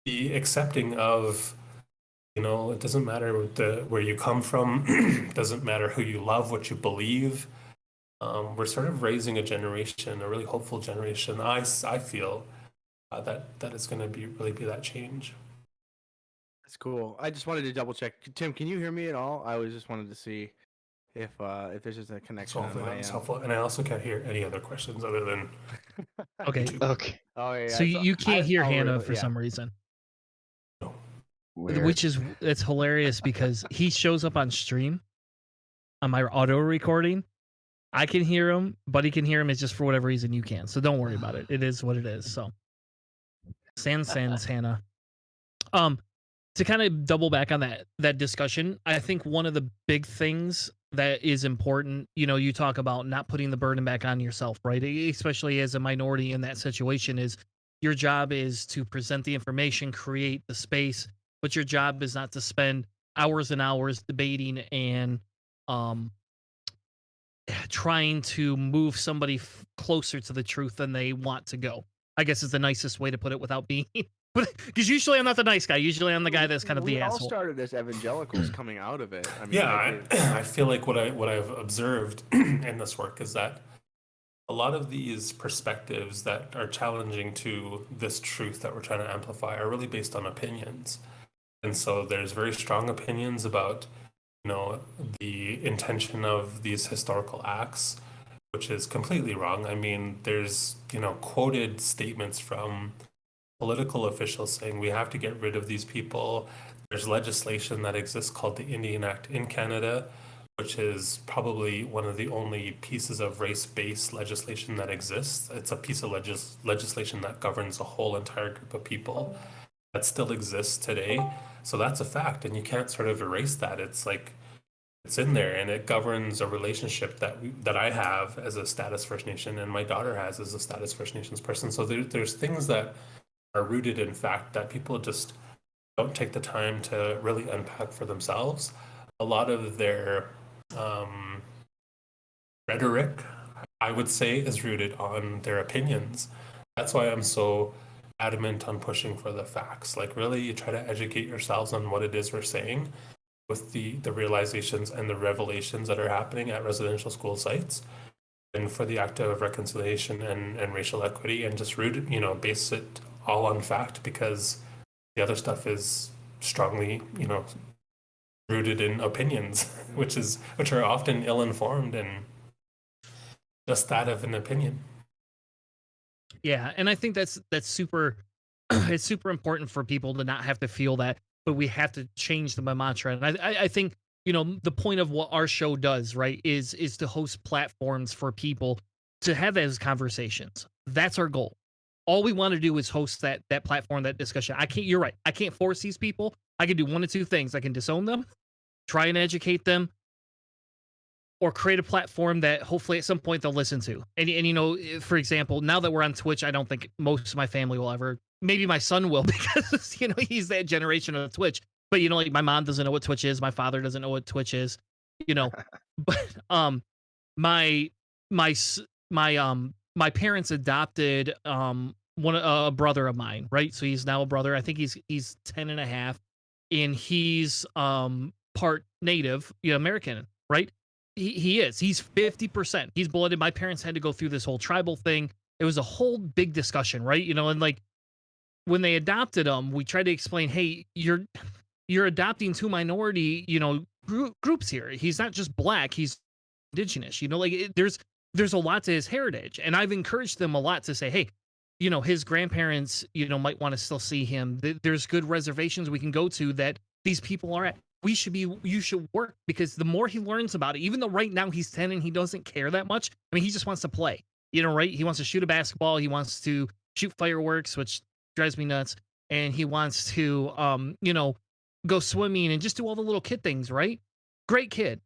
be accepting of, you know, it doesn't matter where you come from, it doesn't matter who you love, what you believe. We're sort of raising a generation, a really hopeful generation. I feel that it's going to really be that change. That's cool. I just wanted to double check. Tim, can you hear me at all? I was just wanted to see if there's just a connection. So hopefully that was helpful. And I also can't hear any other questions other than Okay. YouTube. Okay. Oh yeah. So you can't hear Hannah for yeah. some reason. Weird. Which is, it's hilarious because he shows up on stream on my auto recording. I can hear him, but he can hear him. It's just for whatever reason you can't. So don't worry about it. It is what it is. So sans Hannah. To kind of double back on that discussion, I think one of the big things that is important, you know, you talk about not putting the burden back on yourself, right? Especially as a minority in that situation, is your job is to present the information, create the space, but your job is not to spend hours and hours debating and trying to move somebody closer to the truth than they want to go. I guess is the nicest way to put it without being, because usually I'm not the nice guy. Usually I'm the guy that's kind of the asshole. We all started as evangelicals coming out of it. I mean, yeah, I feel like what I've observed in this work is that a lot of these perspectives that are challenging to this truth that we're trying to amplify are really based on opinions. And so there's very strong opinions about, you know, the intention of these historical acts, which is completely wrong. I mean, there's, you know, quoted statements from political officials saying we have to get rid of these people. There's legislation that exists called the Indian Act in Canada, which is probably one of the only pieces of race-based legislation that exists. It's a piece of legislation that governs a whole entire group of people that still exists today. So that's a fact, and you can't sort of erase that. It's like, it's in there, and it governs a relationship that I have as a Status First Nation and my daughter has as a Status First Nations person. So there's things that are rooted in fact that people just don't take the time to really unpack for themselves. A lot of their rhetoric, I would say, is rooted on their opinions. That's why I'm so adamant on pushing for the facts. Like, really, you try to educate yourselves on what it is we're saying with the realizations and the revelations that are happening at residential school sites, and for the act of reconciliation and racial equity, and just root it, you know, base it all on fact, because the other stuff is strongly, you know, rooted in opinions, which are often ill-informed and just that of an opinion. Yeah, and I think that's super it's super important for people to not have to feel that, but we have to change the mantra. And I think, you know, the point of what our show does, right, is to host platforms for people to have those conversations. That's our goal. All we want to do is host that platform, that discussion. I can't, you're right. I can't force these people. I can do one of two things. I can disown them, try and educate them, or create a platform that hopefully at some point they'll listen to. And you know, for example, now that we're on Twitch, I don't think most of my family will ever. Maybe my son will because you know he's that generation of Twitch. But you know, like my mom doesn't know what Twitch is. My father doesn't know what Twitch is. You know, but my my s- my parents adopted one a brother of mine, right? So he's now a brother. I think he's 10 and a half, and he's part native, you know, American, right? He is. He's 50%. He's blooded. My parents had to go through this whole tribal thing. It was a whole big discussion, right? You know, and like when they adopted him, we tried to explain, hey, you're adopting two minority, you know, groups here. He's not just black, he's indigenous. You know, like there's a lot to his heritage. And I've encouraged them a lot to say, hey, you know, his grandparents, you know, might want to still see him. There's good reservations we can go to that these people are at. You should work, because the more he learns about it, even though right now he's 10 and he doesn't care that much. I mean, he just wants to play, you know, right? He wants to shoot a basketball. He wants to shoot fireworks, which drives me nuts. And he wants to, you know, go swimming and just do all the little kid things, right? Great kid.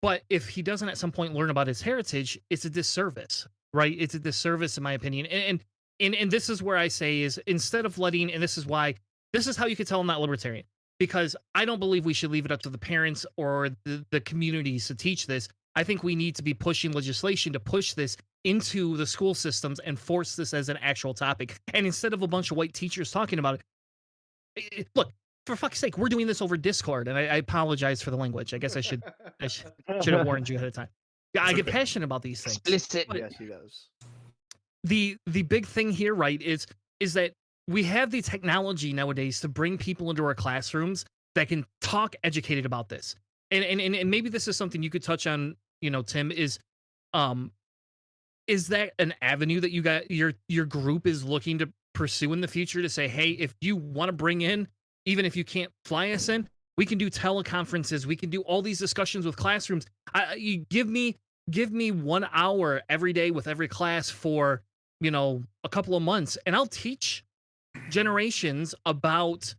But if he doesn't at some point learn about his heritage, it's a disservice, right? It's a disservice, in my opinion. And this is where I say is, instead of letting, and this is how you could tell I'm not libertarian, because I don't believe we should leave it up to the parents or the communities to teach this. I think we need to be pushing legislation to push this into the school systems and force this as an actual topic. And instead of a bunch of white teachers talking about it, look, for fuck's sake, we're doing this over Discord, and I apologize for the language. I guess I should have warned you ahead of time. Yeah, I get passionate about these things. Explicit. Yes, he does. The big thing here, right, is that we have the technology nowadays to bring people into our classrooms that can talk educated about this. And maybe this is something you could touch on, you know, Tim, is that an avenue that you got your group is looking to pursue in the future, to say, hey, if you want to bring in, even if you can't fly us in, we can do teleconferences, we can do all these discussions with classrooms. You give me 1 hour every day with every class for, you know, a couple of months, and I'll teach generations about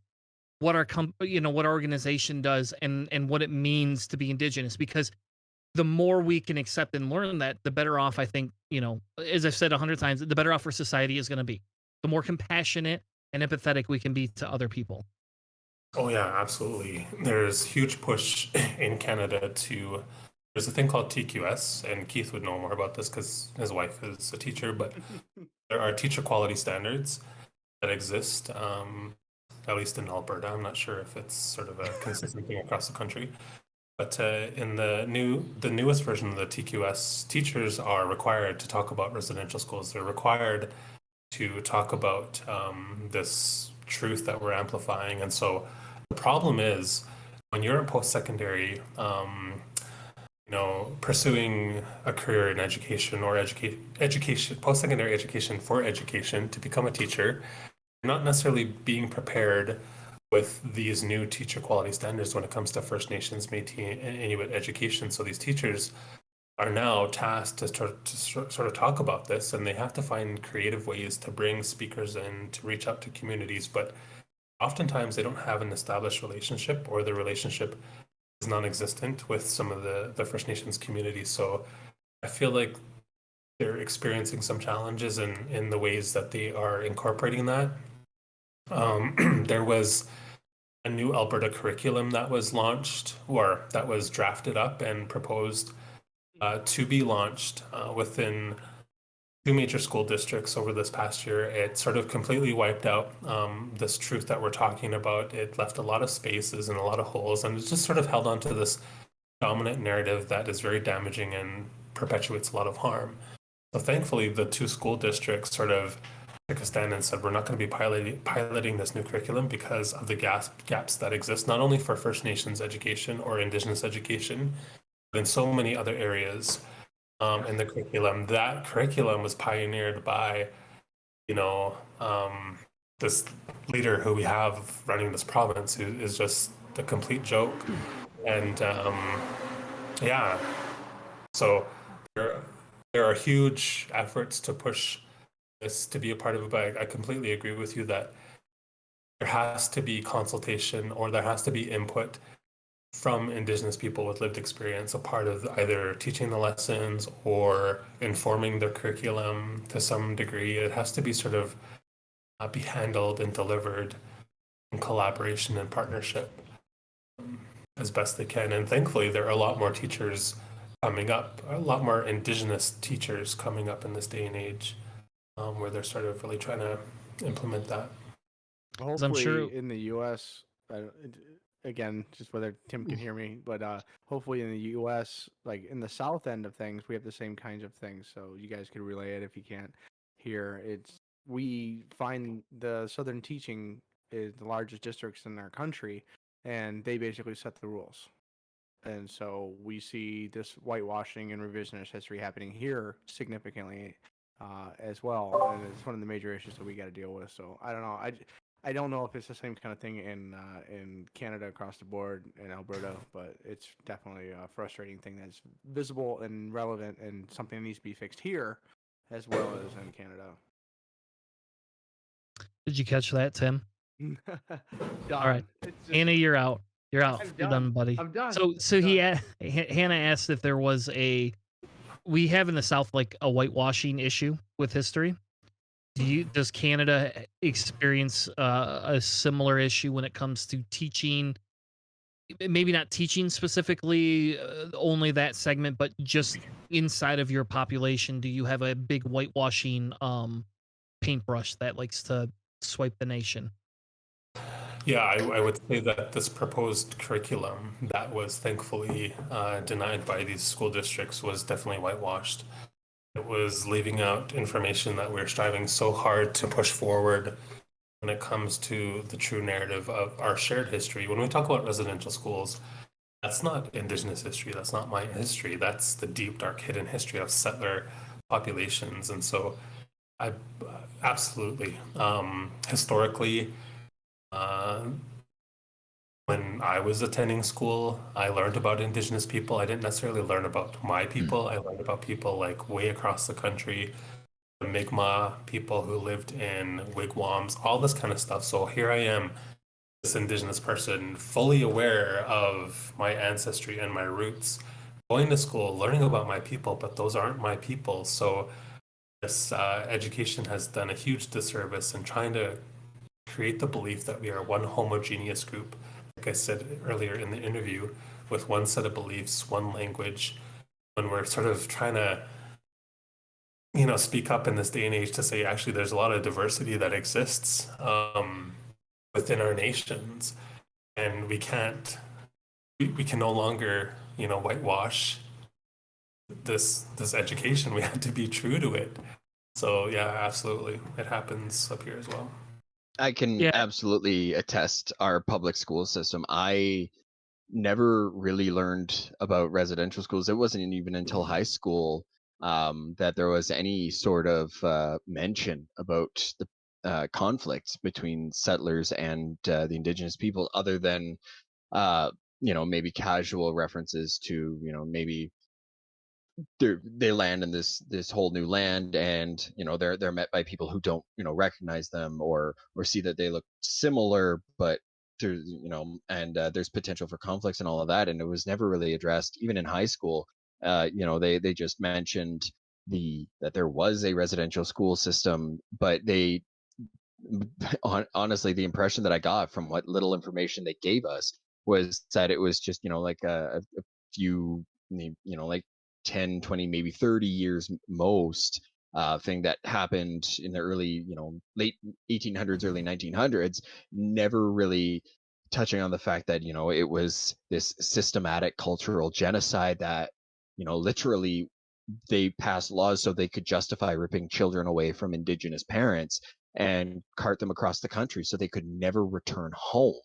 what what our organization does and what it means to be indigenous. Because the more we can accept and learn that, the better off, I think, you know, as I've said 100 times, the better off our society is going to be. The more compassionate and empathetic we can be to other people. Oh yeah, absolutely. There's huge push in Canada to. There's a thing called TQS, and Keith would know more about this because his wife is a teacher. But there are teacher quality standards that exist, at least in Alberta. I'm not sure if it's sort of a consistent thing across the country. But in the newest version of the TQS, teachers are required to talk about residential schools. They're required to talk about this truth that we're amplifying. And so the problem is, when you're in post-secondary, you know, pursuing a career in education or education, post-secondary education for education to become a teacher, you're not necessarily being prepared with these new teacher quality standards when it comes to First Nations, Métis, and Inuit education. So these teachers are now tasked to sort of talk about this, and they have to find creative ways to bring speakers in to reach out to communities. But oftentimes they don't have an established relationship, or the relationship is non-existent with some of the First Nations communities. So I feel like they're experiencing some challenges in the ways that they are incorporating that. There was a new Alberta curriculum that was launched, or that was drafted up and proposed to be launched within 2 major school districts over this past year. It sort of completely wiped out this truth that we're talking about. It left a lot of spaces and a lot of holes, and it just sort of held on to this dominant narrative that is very damaging and perpetuates a lot of harm. So thankfully, the 2 school districts sort of took a stand and said, we're not going to be piloting this new curriculum because of the gaps that exist, not only for First Nations education or Indigenous education, but in so many other areas. in the curriculum. That curriculum was pioneered by, you know, this leader who we have running this province, who is just a complete joke. And yeah, so there are huge efforts to push this to be a part of it, but I completely agree with you that there has to be consultation, or there has to be input from Indigenous people with lived experience, a part of either teaching the lessons or informing their curriculum to some degree. It has to be sort of be handled and delivered in collaboration and partnership as best they can. And thankfully, there are a lot more teachers coming up, a lot more Indigenous teachers coming up in this day and age, where they're sort of really trying to implement that. Hopefully, sure- in the U.S., again, just whether Tim can hear me, but hopefully in the U.S., like in the south end of things, we have the same kinds of things. So you guys could relay it if you can't hear. We find the Southern teaching is the largest districts in our country, and they basically set the rules. And so we see this whitewashing and revisionist history happening here significantly as well, and it's one of the major issues that we got to deal with. So I don't know. I don't know if it's the same kind of thing in Canada across the board in Alberta, but it's definitely a frustrating thing that's visible and relevant, and something that needs to be fixed here as well as in Canada. Did you catch that, Tim? Done. All right, Hannah, you're out. You're out. I'm You're done. done, buddy. I'm done. So Hannah asked if there was we have in the South like a whitewashing issue with history. Does Canada experience a similar issue when it comes to teaching? Maybe not teaching specifically only that segment, but just inside of your population, do you have a big whitewashing paintbrush that likes to swipe the nation? Yeah, I would say that this proposed curriculum that was thankfully denied by these school districts was definitely whitewashed. It was leaving out information that we're striving so hard to push forward when it comes to the true narrative of our shared history. When we talk about residential schools, that's not Indigenous history. That's not my history. That's the deep, dark, hidden history of settler populations. And so I absolutely, historically, when I was attending school, I learned about Indigenous people. I didn't necessarily learn about my people. I learned about people like way across the country, the Mi'kmaq people who lived in wigwams, all this kind of stuff. So here I am, this Indigenous person, fully aware of my ancestry and my roots, going to school, learning about my people, but those aren't my people. So this education has done a huge disservice in trying to create the belief that we are one homogeneous group, like I said earlier in the interview, with one set of beliefs, one language, when we're sort of trying to, speak up in this day and age to say, actually, there's a lot of diversity that exists within our nations, and we can no longer, whitewash this education. We have to be true to it. So yeah, absolutely, it happens up here as well. I can absolutely attest our public school system. I never really learned about residential schools. It wasn't even until high school that there was any sort of mention about the conflict between settlers and the Indigenous people, other than maybe casual references to maybe they land in this whole new land, and they're met by people who don't recognize them or see that they look similar, but there's and there's potential for conflicts and all of that, and it was never really addressed even in high school. They just mentioned that there was a residential school system, but they honestly, the impression that I got from what little information they gave us was that it was just like a few like 10, 20, maybe 30 years most thing that happened in the early late 1800s, early 1900s, never really touching on the fact that it was this systematic cultural genocide that literally they passed laws so they could justify ripping children away from Indigenous parents and cart them across the country so they could never return home,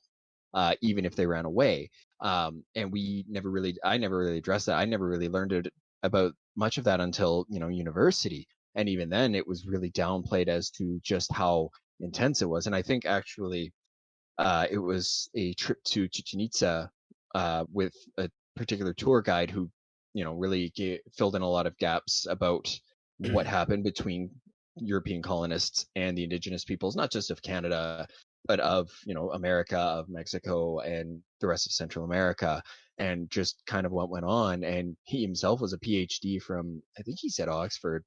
even if they ran away. And I never really addressed that. I never really learned about much of that until, university. And even then it was really downplayed as to just how intense it was. And I think actually it was a trip to Chichen Itza with a particular tour guide who, really filled in a lot of gaps about what happened between European colonists and the indigenous peoples, not just of Canada, but of, America, of Mexico, and the rest of Central America, and just kind of what went on. And he himself was a PhD from, I think he said Oxford,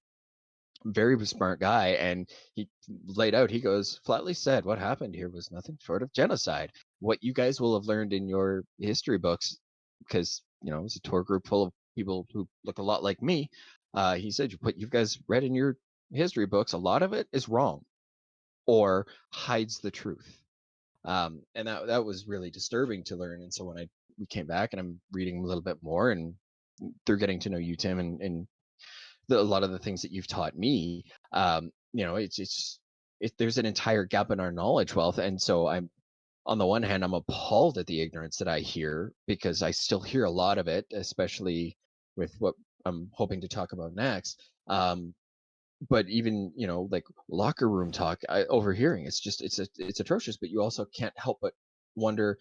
very smart guy, and he laid out, he goes, flatly said, what happened here was nothing short of genocide. What you guys will have learned in your history books, because it's a tour group full of people who look a lot like me, he said, what you guys read in your history books, a lot of it is wrong or hides the truth. And that was really disturbing to learn. And so when we came back and I'm reading a little bit more, and through getting to know you, Tim, and a lot of the things that you've taught me, there's an entire gap in our knowledge wealth. And so on the one hand, I'm appalled at the ignorance that I hear, because I still hear a lot of it, especially with what I'm hoping to talk about next. But even, like locker room talk, overhearing, it's atrocious. But you also can't help but wonder,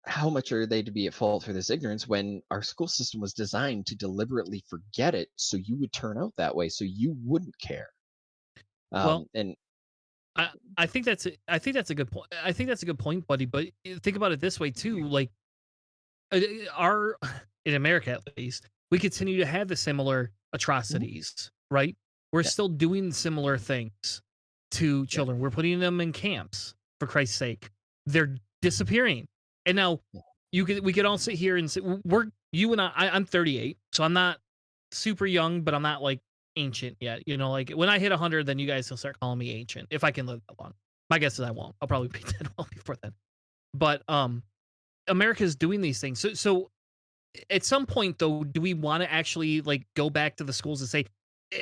how much are they to be at fault for this ignorance, when our school system was designed to deliberately forget it so you would turn out that way, so you wouldn't care. Well, and I think that's a good point. I think that's a good point, buddy. But think about it this way too: like our in America, at least, we continue to have the similar atrocities, right? We're Yeah. still doing similar things to children. We're putting them in camps, for Christ's sake. They're disappearing. And now we could all sit here and say, you and I'm 38, so I'm not super young, but I'm not like ancient yet. Like when I hit 100, then you guys will start calling me ancient, if I can live that long. My guess is I won't. I'll probably be dead well before then. But America's doing these things. So at some point, though, do we want to actually like go back to the schools and say,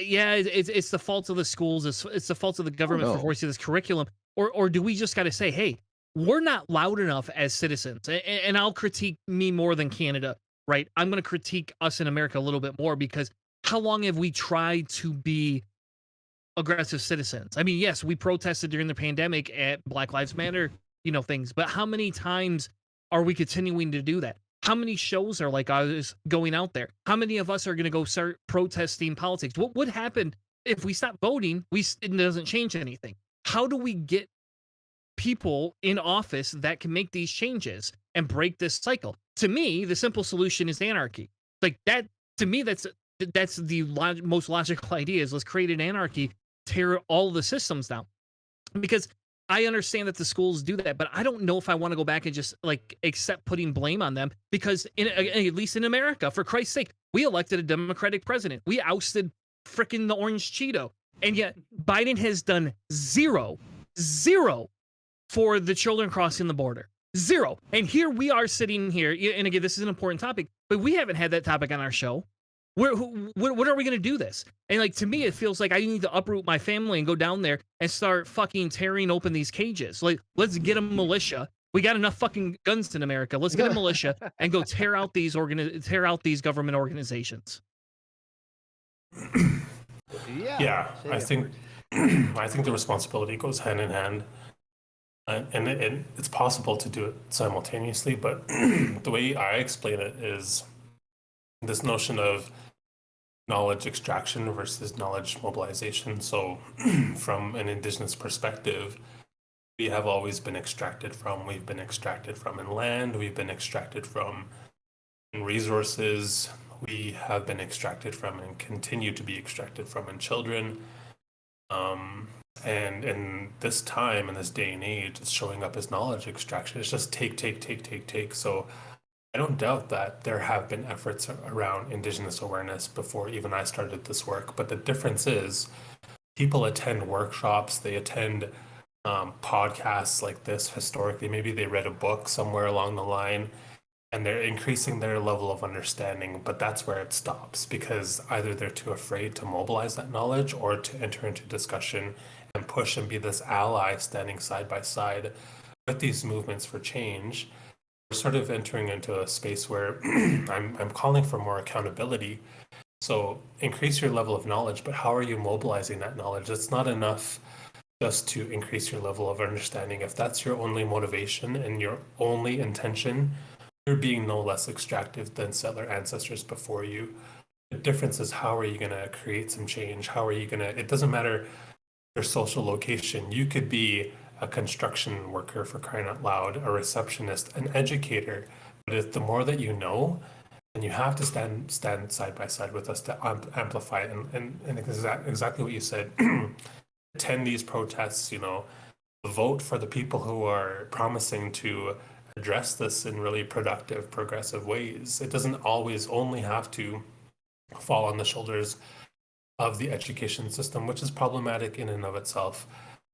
yeah, it's the fault of the schools, it's the fault of the government for no. forcing this curriculum, or do we just got to say, hey, we're not loud enough as citizens, and I'll critique me more than Canada, right? I'm going to critique us in America a little bit more, because how long have we tried to be aggressive citizens? I mean, yes, we protested during the pandemic at Black Lives Matter, things, but how many times are we continuing to do that? How many shows are like us going out there? How many of us are going to go start protesting politics? What would happen if we stop voting? It doesn't change anything. How do we get people in office that can make these changes and break this cycle? To me, the simple solution is anarchy. Like that, to me, that's the most logical idea, is let's create an anarchy, tear all the systems down. Because I understand that the schools do that, but I don't know if I want to go back and just like accept putting blame on them, because at least in America, for Christ's sake, we elected a Democratic president. We ousted frickin' the orange Cheeto. And yet Biden has done zero for the children crossing the border. Zero. And here we are sitting here. And again, this is an important topic, but we haven't had that topic on our show. What are we going to do this? And like, to me, it feels like I need to uproot my family and go down there and start fucking tearing open these cages. Like, let's get a militia. We got enough fucking guns in America. Let's get a militia and go tear out these government organizations. Yeah, I think the responsibility goes hand in hand. And it's possible to do it simultaneously, but the way I explain it is this notion of knowledge extraction versus knowledge mobilization. So from an Indigenous perspective, we have always been extracted from. We've been extracted from in land. We've been extracted from in resources. We have been extracted from and continue to be extracted from in children. And in this time, in this day and age, it's showing up as knowledge extraction. It's just take. So I don't doubt that there have been efforts around Indigenous awareness before even I started this work. But the difference is people attend workshops, they attend podcasts like this historically. Maybe they read a book somewhere along the line, and they're increasing their level of understanding, but that's where it stops, because either they're too afraid to mobilize that knowledge or to enter into discussion and push and be this ally standing side by side with these movements for change. we're sort of entering into a space where I'm calling for more accountability. So increase your level of knowledge, but how are you mobilizing that knowledge? It's not enough just to increase your level of understanding. If that's your only motivation and your only intention, you're being no less extractive than settler ancestors before you. The difference is, how are you going to create some change? How are you going to, it doesn't matter your social location. You could be a construction worker, for crying out loud, a receptionist, an educator. But if the more that you know, and you have to stand side by side with us to amplify it. And exactly what you said. Attend these protests, vote for the people who are promising to address this in really productive, progressive ways. It doesn't always only have to fall on the shoulders of the education system, which is problematic in and of itself.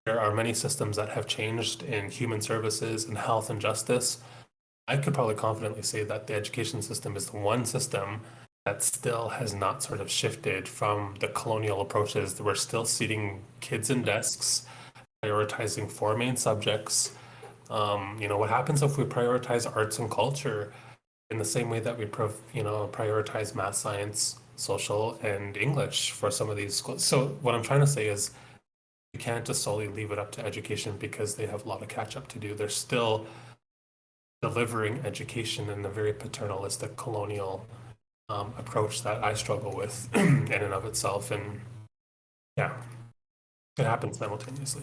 There are many systems that have changed in human services and health and justice. I could probably confidently say that the education system is the one system that still has not sort of shifted from the colonial approaches. We're still seating kids in desks, prioritizing 4 main subjects. What happens if we prioritize arts and culture in the same way that we prioritize math, science, social, and English for some of these schools? So what I'm trying to say is, you can't just solely leave it up to education because they have a lot of catch up to do. They're still delivering education in a very paternalistic colonial approach that I struggle with in and of itself. And yeah, it happens simultaneously.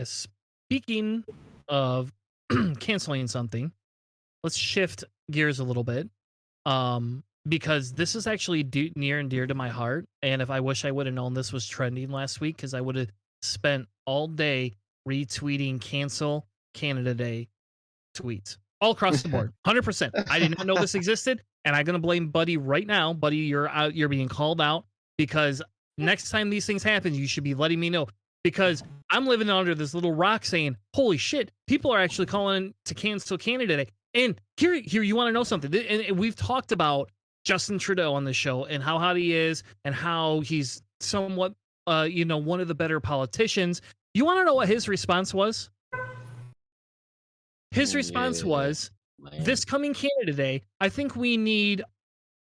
Speaking of canceling something, let's shift gears a little bit, because this is actually near and dear to my heart. And if I wish I would have known this was trending last week, because I would have spent all day retweeting Cancel Canada Day tweets all across the board. 100%. I did not know this existed, and I'm gonna blame Buddy right now. Buddy, you're out. You're being called out, because next time these things happen, you should be letting me know, because I'm living under this little rock saying, holy shit, people are actually calling to cancel Canada Day. And here, you want to know something? And we've talked about Justin Trudeau on the show and how hot he is and how he's somewhat, one of the better politicians. You want to know what his response was? His response was, this coming Canada Day, I think we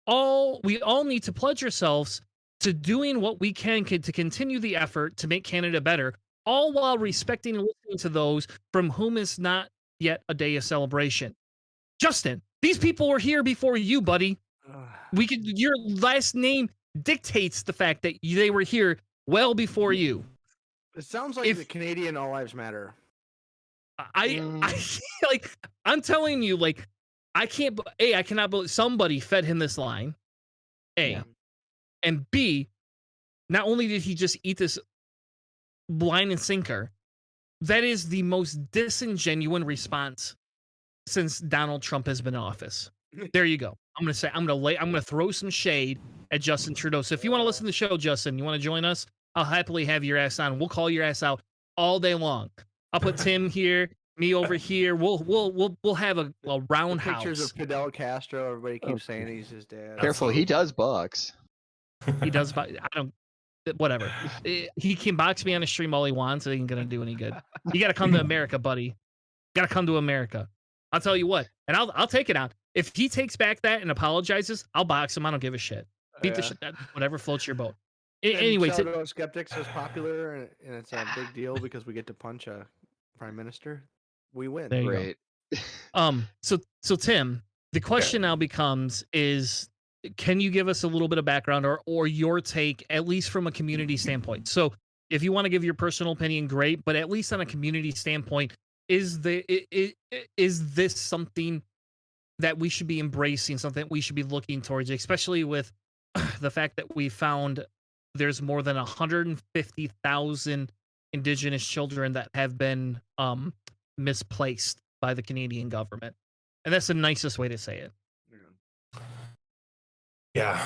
all need to pledge ourselves to doing what we can to continue the effort to make Canada better, all while respecting and listening to those from whom is not yet a day of celebration. Justin, these people were here before you, buddy. Your last name dictates the fact that they were here well before you. It sounds like the Canadian All Lives Matter. I'm telling you, I cannot believe somebody fed him this line. And B, not only did he just eat this blind and sinker, that is the most disingenuous response since Donald Trump has been in office. There you go. I'm gonna throw some shade at Justin Trudeau. So if you want to listen to the show, Justin, you want to join us, I'll happily have your ass on. We'll call your ass out all day long. I'll put Tim here, me over here. We'll have a roundhouse. Pictures of Fidel Castro. Everybody keeps saying he's his dad. Careful, he does box. He does. I don't. Whatever. He can box me on a stream all he wants. It ain't gonna do any good. You got to come to America, buddy. Got to come to America. I'll tell you what, and I'll take it out. If he takes back that and apologizes, I'll box him. I don't give a shit. Beat the shit. Whatever floats your boat. Anyway, Skeptics is popular, and it's a big deal because we get to punch a prime minister. We win. There you go. So Tim, the question now becomes is, can you give us a little bit of background or your take, at least from a community standpoint? So if you want to give your personal opinion, great, but at least on a community standpoint, is this something that we should be embracing, something we should be looking towards, especially with the fact that we found there's more than 150,000 Indigenous children that have been misplaced by the Canadian government. And that's the nicest way to say it. Yeah,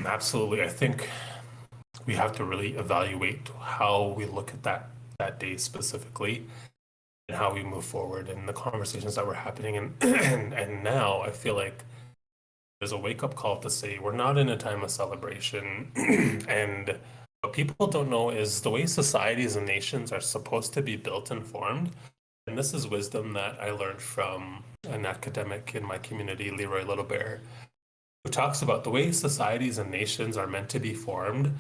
absolutely. I think we have to really evaluate how we look at that day specifically and how we move forward and the conversations that were happening. And now I feel like there's a wake-up call to say we're not in a time of celebration. And what people don't know is the way societies and nations are supposed to be built and formed And this is wisdom that I learned from an academic in my community, Leroy Littlebear, who talks about the way societies and nations are meant to be formed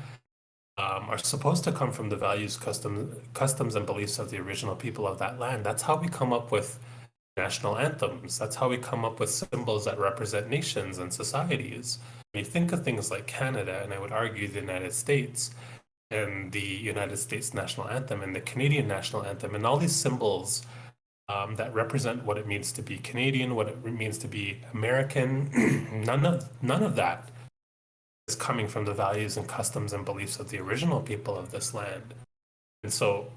are supposed to come from the values, customs, and beliefs of the original people of that land. That's how we come up with national anthems. That's how we come up with symbols that represent nations and societies. When you think of things like Canada, and I would argue the United States, and the United States national anthem and the Canadian national anthem, and all these symbols that represent what it means to be Canadian, what it means to be American, none of that is coming from the values and customs and beliefs of the original people of this land. And so,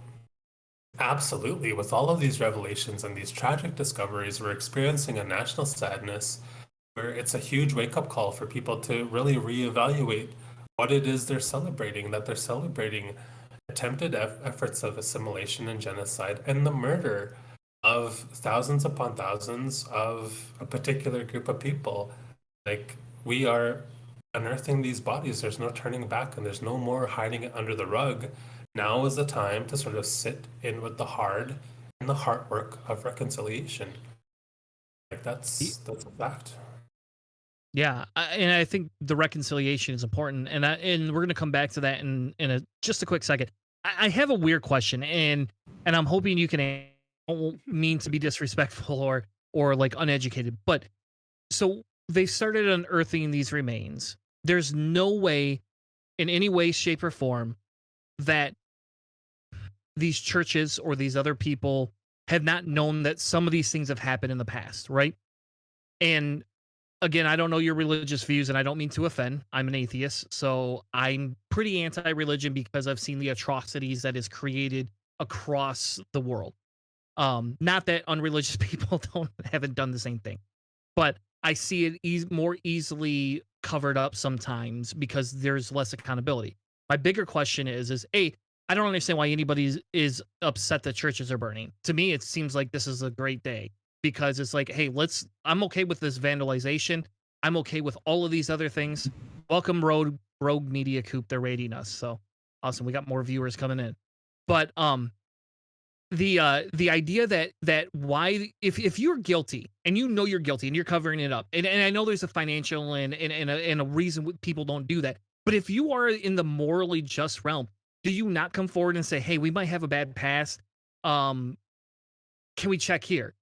absolutely, with all of these revelations and these tragic discoveries, we're experiencing a national sadness where it's a huge wake-up call for people to really reevaluate what it is they're celebrating, that they're celebrating attempted efforts of assimilation and genocide and the murder of thousands upon thousands of a particular group of people. Like, we are unearthing these bodies. There's no turning back, and there's no more hiding it under the rug. Now is the time to sort of sit in with the hard and the heart work of reconciliation. Like, that's a fact. Yeah, and I think the reconciliation is important, and we're gonna come back to that in just a quick second. I have a weird question, and I'm hoping you can. I don't mean to be disrespectful or like uneducated, but so they started unearthing these remains. There's no way, in any way, shape, or form, that these churches or these other people have not known that some of these things have happened in the past, right? And again, I don't know your religious views, and I don't mean to offend. I'm an atheist, so I'm pretty anti-religion because I've seen the atrocities that is created across the world. Not that unreligious people haven't done the same thing, but I see it more easily covered up sometimes because there's less accountability. My bigger question is A, I don't understand why anybody is upset that churches are burning. To me, it seems like this is a great day because it's like, hey, I'm okay with this vandalization. I'm okay with all of these other things. Welcome, Rogue Media Coop. They're rating us. So awesome. We got more viewers coming in. But the idea that why if you're guilty and you know you're guilty and you're covering it up, and I know there's a financial and a reason people don't do that, but if you are in the morally just realm, do you not come forward and say, hey, we might have a bad past, can we check here?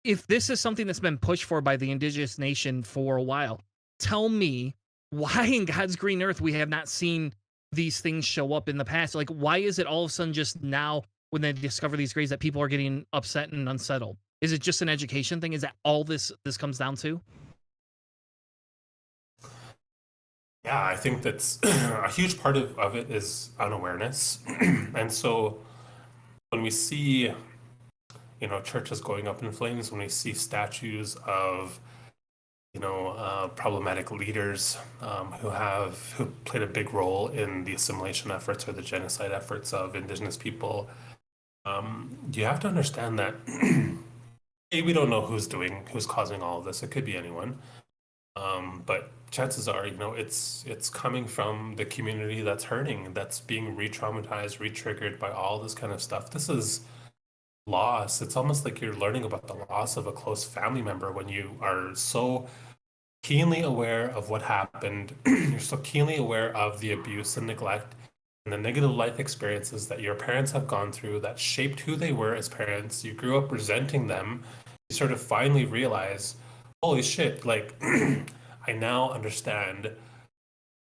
If this is something that's been pushed for by the Indigenous Nation for a while, tell me why in God's green earth we have not seen these things show up in the past. Like, why is it all of a sudden just now when they discover these graves that people are getting upset and unsettled? Is it just an education thing? Is that all this comes down to? Yeah, I think that's a huge part of it is unawareness. And so when we see, churches going up in flames, when we see statues of, problematic leaders who played a big role in the assimilation efforts or the genocide efforts of Indigenous people, you have to understand that we don't know who's causing all of this. It could be anyone. But chances are, it's coming from the community that's hurting, that's being re-traumatized, re-triggered by all this kind of stuff. This is loss. It's almost like you're learning about the loss of a close family member when you are so keenly aware of what happened. You're so keenly aware of the abuse and neglect and the negative life experiences that your parents have gone through that shaped who they were as parents. You grew up resenting them. You sort of finally realize, holy shit, like, I now understand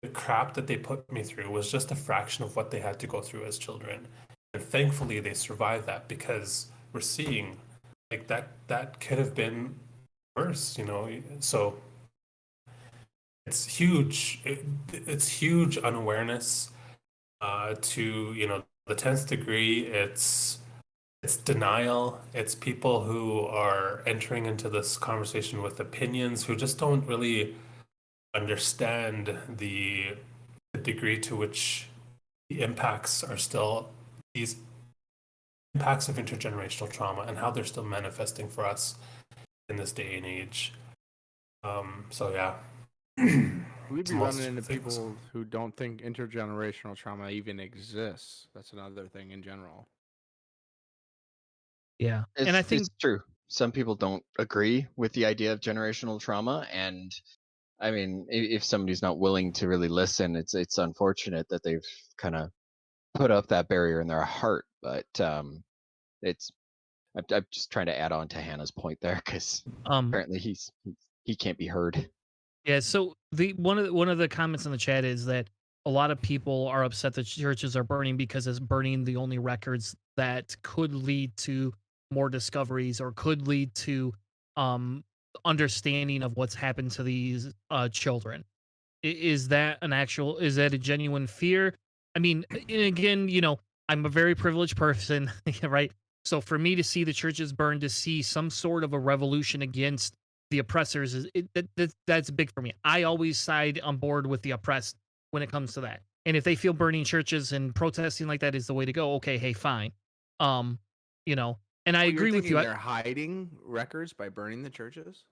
the crap that they put me through was just a fraction of what they had to go through as children. And thankfully they survived that, because we're seeing like that could have been worse, so it's huge. It's huge unawareness to the 10th degree. It's denial. It's people who are entering into this conversation with opinions who just don't really understand the degree to which the impacts are still these impacts of intergenerational trauma and how they're still manifesting for us in this day and age. So yeah. We'd be running into people who don't think intergenerational trauma even exists. That's another thing in general. Yeah. And I think It's true. Some people don't agree with the idea of generational trauma, and I mean, if somebody's not willing to really listen, it's unfortunate that they've kind of put up that barrier in their heart. But it's I'm just trying to add on to Hannah's point there because um apparently he can't be heard. yeah, so the one of the comments in the chat is that a lot of people are upset that churches are burning because it's burning the only records that could lead to more discoveries or could lead to um understanding of what's happened to these children. Is that an actual, is that a genuine fear? I mean, and again, I'm a very privileged person, right? So for me to see the churches burn, to see some sort of a revolution against the oppressors, that's big for me. I always side on board with the oppressed when it comes to that. And if they feel burning churches and protesting like that is the way to go, okay, hey, fine. Um, you know, and I Well, you're agree with thinking you. they're hiding records by burning the churches?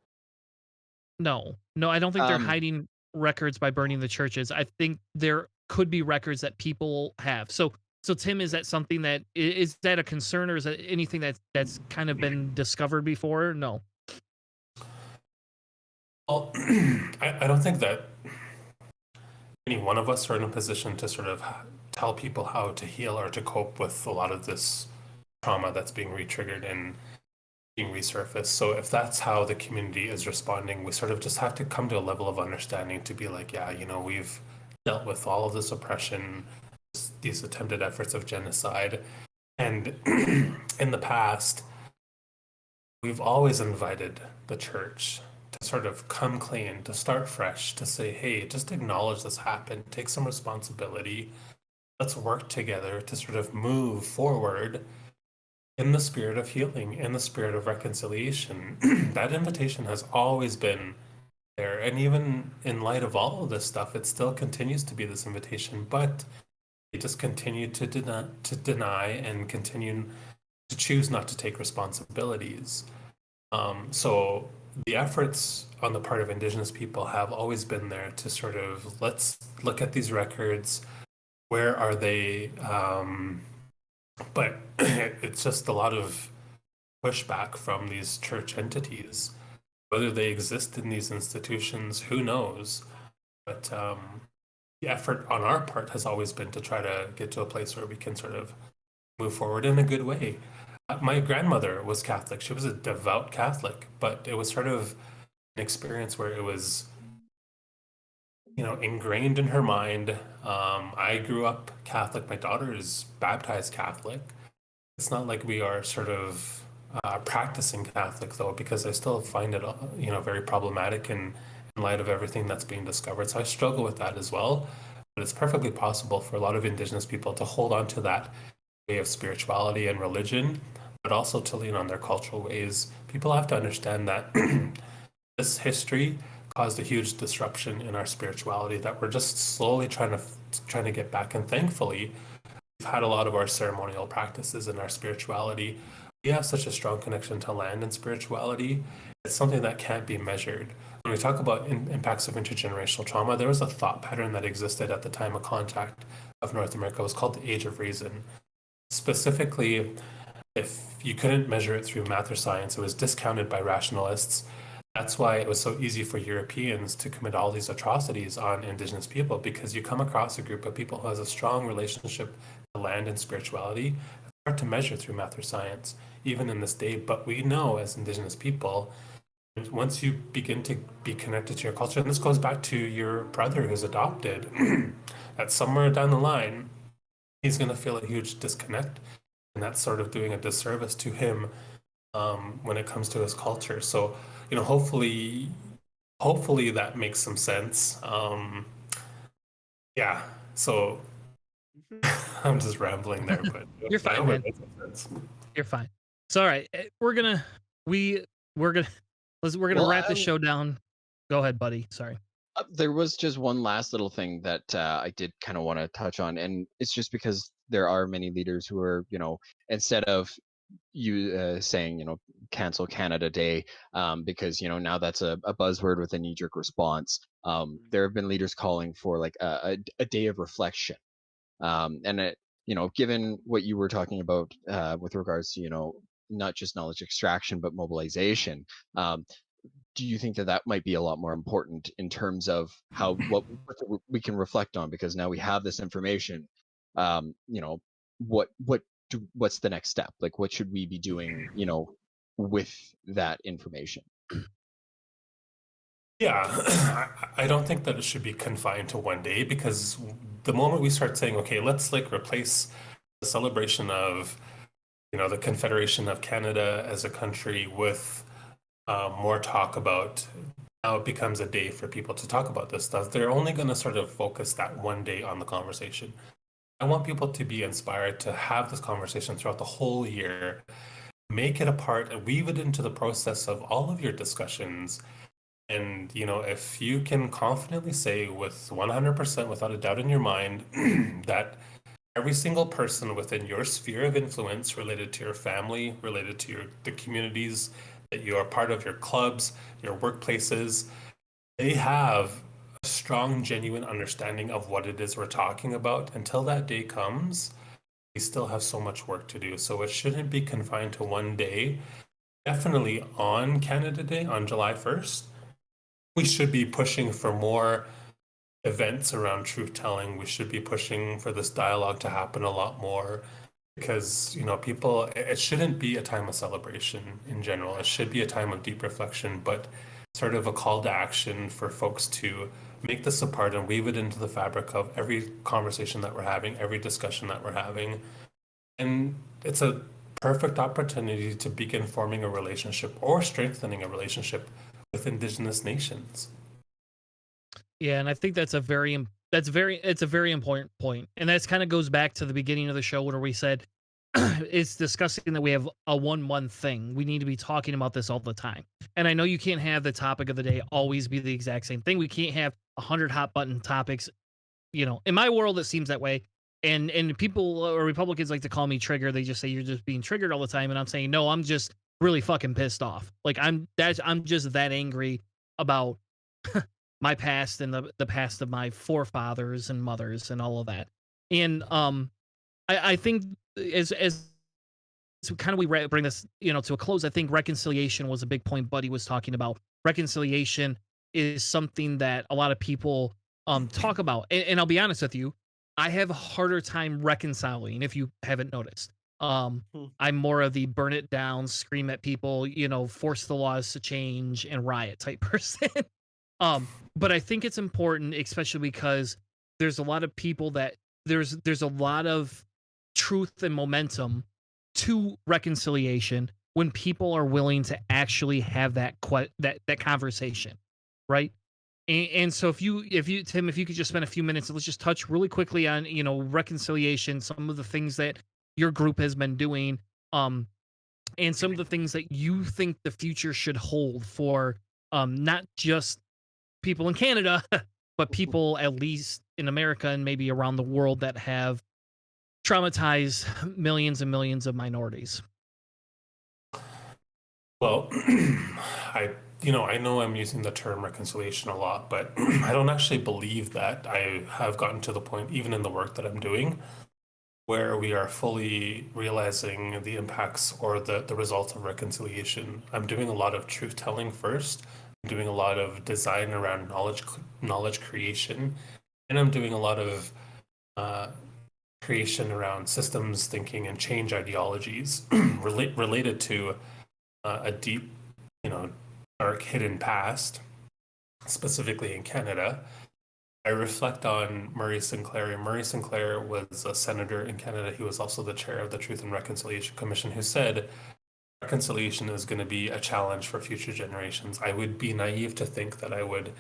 No, no, I don't think they're Um, hiding records by burning the churches. I think there could be records that people have. So Tim, is that something that is that a concern, or is that anything that's kind of been discovered before? No. Well, I don't think that any one of us are in a position to sort of tell people how to heal or to cope with a lot of this trauma that's being re-triggered and being resurfaced. So if that's how the community is responding, we sort of just have to come to a level of understanding to be like, yeah, we've dealt with all of this oppression, these attempted efforts of genocide. And in the past, we've always invited the church to sort of come clean, to start fresh, to say, hey, just acknowledge this happened, take some responsibility. Let's work together to sort of move forward in the spirit of healing, in the spirit of reconciliation. That invitation has always been there. And even in light of all of this stuff, it still continues to be this invitation, but they just continue to deny and continue to choose not to take responsibilities. So the efforts on the part of Indigenous people have always been there to sort of, let's look at these records. Where are they? But it's just a lot of pushback from these church entities. Whether they exist in these institutions, who knows? But the effort on our part has always been to try to get to a place where we can sort of move forward in a good way. My grandmother was Catholic. She was a devout Catholic, but it was sort of an experience where it was, ingrained in her mind. I grew up Catholic. My daughter is baptized Catholic. It's not like we are sort of practicing Catholic, though, because I still find it, very problematic in light of everything that's being discovered. So I struggle with that as well. But it's perfectly possible for a lot of Indigenous people to hold on to that way of spirituality and religion, but also to lean on their cultural ways. People have to understand that this history caused a huge disruption in our spirituality that we're just slowly trying to get back. And thankfully, we've had a lot of our ceremonial practices in our spirituality. We have such a strong connection to land and spirituality. It's something that can't be measured. When we talk about impacts of intergenerational trauma, there was a thought pattern that existed at the time of contact of North America. It was called the Age of Reason. Specifically, if you couldn't measure it through math or science, it was discounted by rationalists. That's why it was so easy for Europeans to commit all these atrocities on Indigenous people, because you come across a group of people who has a strong relationship to land and spirituality. It's hard to measure through math or science, even in this day. But we know as Indigenous people, once you begin to be connected to your culture, and this goes back to your brother who's adopted, that somewhere down the line, he's going to feel a huge disconnect. And that's sort of doing a disservice to him when it comes to his culture. So, hopefully that makes some sense. Yeah. So I'm just rambling there, but You're I fine, hope man. it makes some sense. You're fine. So all right, we're gonna Well, wrap this show down. Go ahead, buddy. Sorry. there was just one last little thing that I did kind of want to touch on, and it's just because there are many leaders who are, instead of you saying, cancel Canada Day, because now that's a buzzword with a knee-jerk response. There have been leaders calling for like a day of reflection, and it, given what you were talking about with regards to not just knowledge extraction, but mobilization. Do you think that that might be a lot more important in terms of how what we can reflect on, because now we have this information? You know, what's the next step? Like, what should we be doing, you know, with that information? Yeah, I don't think that it should be confined to one day, because the moment we start saying, okay, let's like replace the celebration of, you know, the Confederation of Canada as a country with more talk about, now it becomes a day for people to talk about this stuff, they're only going to sort of focus that one day on the conversation. I want people to be inspired to have this conversation throughout the whole year, make it a part and weave it into the process of all of your discussions. And, you know, if you can confidently say with 100% without a doubt in your mind that every single person within your sphere of influence, related to your family, related to the communities that you are part of, your clubs, your workplaces, they have a strong, genuine understanding of what it is we're talking about. Until that day comes, we still have so much work to do. So it shouldn't be confined to one day. Definitely on Canada Day, on July 1st, we should be pushing for more events around truth telling. We should be pushing for this dialogue to happen a lot more, because, you know, people, it shouldn't be a time of celebration in general. It should be a time of deep reflection, but sort of a call to action for folks to make this a part and weave it into the fabric of every conversation that we're having, every discussion that we're having. And it's a perfect opportunity to begin forming a relationship or strengthening a relationship with Indigenous nations. Yeah, and I think it's a very important point. And that's kind of goes back to the beginning of the show where we said it's discussing that we have a 1 month thing. We need to be talking about this all the time. And I know you can't have the topic of the day always be the exact same thing. We can't have 100 hot button topics. You know, in my world, it seems that way. And people or Republicans like to call me trigger. They just say you're just being triggered all the time. And I'm saying, no, I'm just really fucking pissed off. Like I'm just that angry about my past and the past of my forefathers and mothers and all of that. And I think as so kind of bring this, you know, to a close, I think reconciliation was a big point Buddy was talking about. Reconciliation is something that a lot of people talk about. And I'll be honest with you, I have a harder time reconciling, if you haven't noticed. I'm more of the burn it down, scream at people, you know, force the laws to change and riot type person. But I think it's important, especially because there's a lot of people that there's a lot of truth and momentum to reconciliation when people are willing to actually have that conversation, right? And so if you Tim, if you could just spend a few minutes, let's just touch really quickly on, you know, reconciliation, some of the things that your group has been doing, and some of the things that you think the future should hold for not just people in Canada, but people at least in America and maybe around the world that have traumatized millions and millions of minorities. Well, I know I'm using the term reconciliation a lot, but I don't actually believe that I have gotten to the point, even in the work that I'm doing, where we are fully realizing the impacts or the results of reconciliation. I'm doing a lot of truth telling first. I'm doing a lot of design around knowledge creation, and I'm doing a lot of creation around systems thinking and change ideologies related to a deep, you know, dark hidden past, specifically in Canada. I reflect on Murray Sinclair. Murray Sinclair was a senator in Canada. He was also the chair of the Truth and Reconciliation Commission, who said reconciliation is going to be a challenge for future generations. I would be naive to think that I would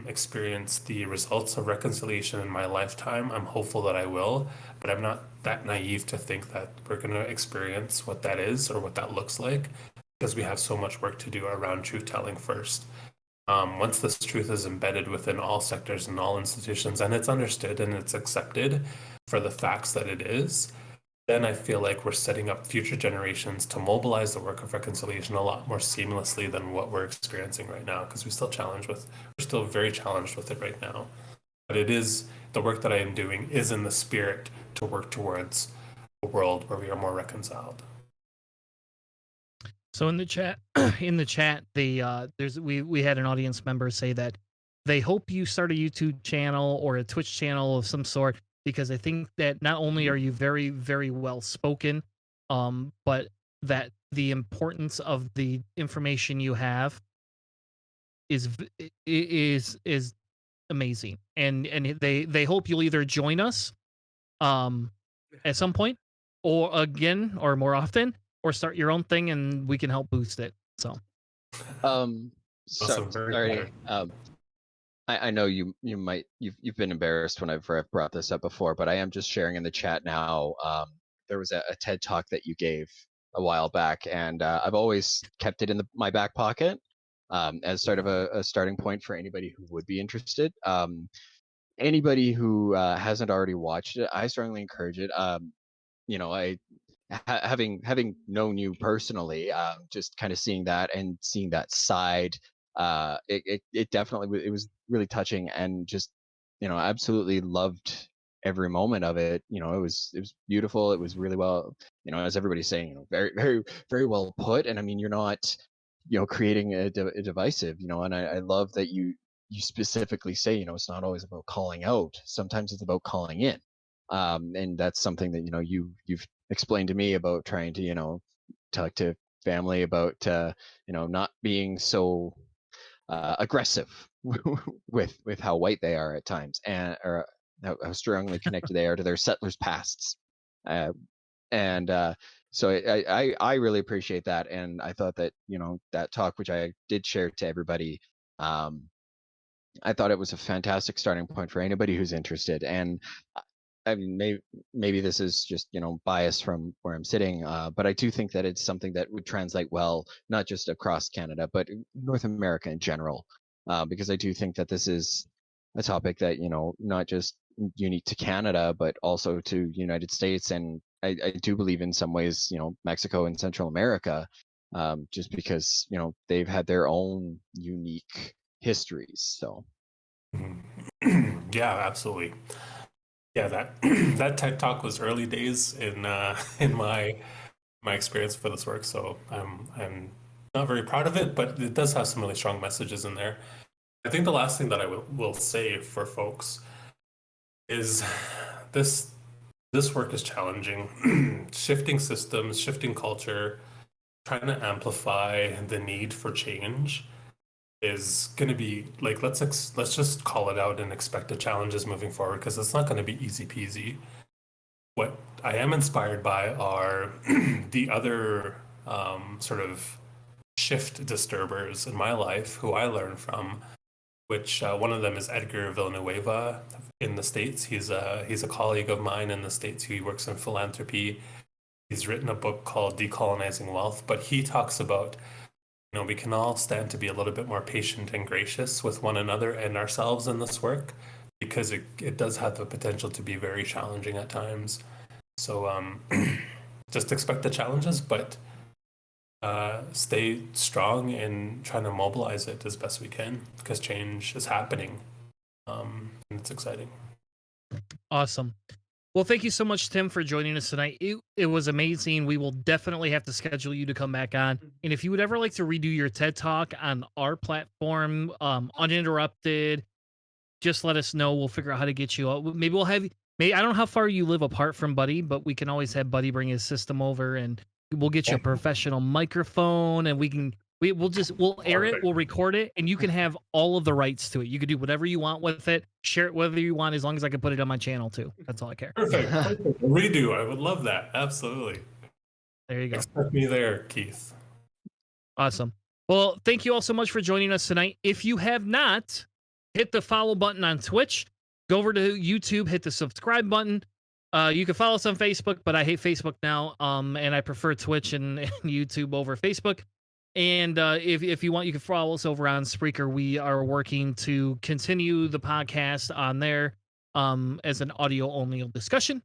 experience the results of reconciliation in my lifetime. I'm hopeful that I will, but I'm not that naive to think that we're going to experience what that is or what that looks like, because we have so much work to do around truth telling first. Once this truth is embedded within all sectors and all institutions, and it's understood and it's accepted for the facts that it is, then I feel like we're setting up future generations to mobilize the work of reconciliation a lot more seamlessly than what we're experiencing right now, because we're still very challenged with it right now. But it is, the work that I am doing is in the spirit to work towards a world where we are more reconciled. So in the chat, we had an audience member say that they hope you start a YouTube channel or a Twitch channel of some sort, because I think that not only are you very, very well spoken, but that the importance of the information you have is is amazing, and they hope you'll either join us at some point, or again, or more often, or start your own thing and we can help boost it. So Awesome, very sorry. clear. I know you've been embarrassed when I've brought this up before, but I am just sharing in the chat now. There was a TED talk that you gave a while back, and I've always kept it in my back pocket as sort of a starting point for anybody who would be interested. Anybody who hasn't already watched it, I strongly encourage it. Having known you personally, just kind of seeing that and seeing that side, it definitely it was really touching, and just absolutely loved every moment of it. It was beautiful. It was really well, as everybody's saying, very very very well put. And I mean, you're not creating a divisive, and I love that you specifically say, it's not always about calling out. Sometimes it's about calling in. And that's something that you've explained to me about trying to talk to family about not being so aggressive with how white they are at times, and or how strongly connected they are to their settlers' pasts. So I really appreciate that, and I thought that that talk, which I did share to everybody, I thought it was a fantastic starting point for anybody who's interested. And I mean, maybe this is just bias from where I'm sitting, but I do think that it's something that would translate well, not just across Canada, but North America in general, because I do think that this is a topic that not just unique to Canada, but also to United States, and I do believe in some ways Mexico and Central America, just because they've had their own unique histories. So Yeah, absolutely. Yeah, that that TED talk was early days in my experience for this work, so I'm not very proud of it, but it does have some really strong messages in there. I think the last thing that I will say for folks is this work is challenging. Shifting systems, shifting culture, trying to amplify the need for change is going to be like, let's just call it out and expect the challenges moving forward, because it's not going to be easy peasy. What I am inspired by are the other sort of shift disturbers in my life who I learn from, which one of them is Edgar Villanueva in the States. He's a colleague of mine in the States. He works in philanthropy. He's written a book called Decolonizing Wealth, but he talks about we can all stand to be a little bit more patient and gracious with one another and ourselves in this work, because it does have the potential to be very challenging at times. So just expect the challenges, but stay strong in trying to mobilize it as best we can, because change is happening, and it's exciting. Awesome. Well, thank you so much, Tim, for joining us tonight. It was amazing. We will definitely have to schedule you to come back on. And if you would ever like to redo your TED Talk on our platform, uninterrupted, just let us know. We'll figure out how to get you out. Maybe we'll have, I don't know how far you live apart from Buddy, but we can always have Buddy bring his system over, and we'll get you a professional microphone, and we'll air it, we'll record it, and you can have all of the rights to it. You can do whatever you want with it, share it whether you want, as long as I can put it on my channel too. That's all I care. Perfect. Redo. I would love that. Absolutely. There you go. Expect me there, Keith. Awesome. Well, thank you all so much for joining us tonight. If you have not, hit the follow button on Twitch. Go over to YouTube, hit the subscribe button. You can follow us on Facebook, but I hate Facebook now, and I prefer Twitch and YouTube over Facebook. And if you want, you can follow us over on Spreaker. We are working to continue the podcast on there as an audio-only discussion.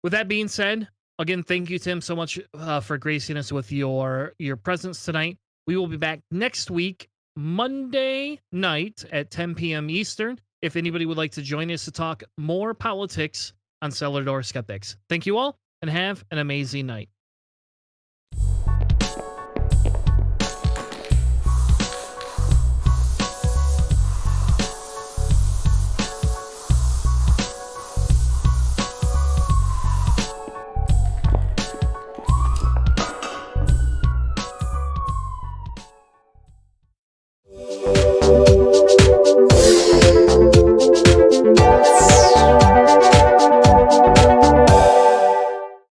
With that being said, again, thank you, Tim, so much for gracing us with your presence tonight. We will be back next week, Monday night at 10 p.m. Eastern, if anybody would like to join us to talk more politics on Cellar Door Skeptics. Thank you all, and have an amazing night.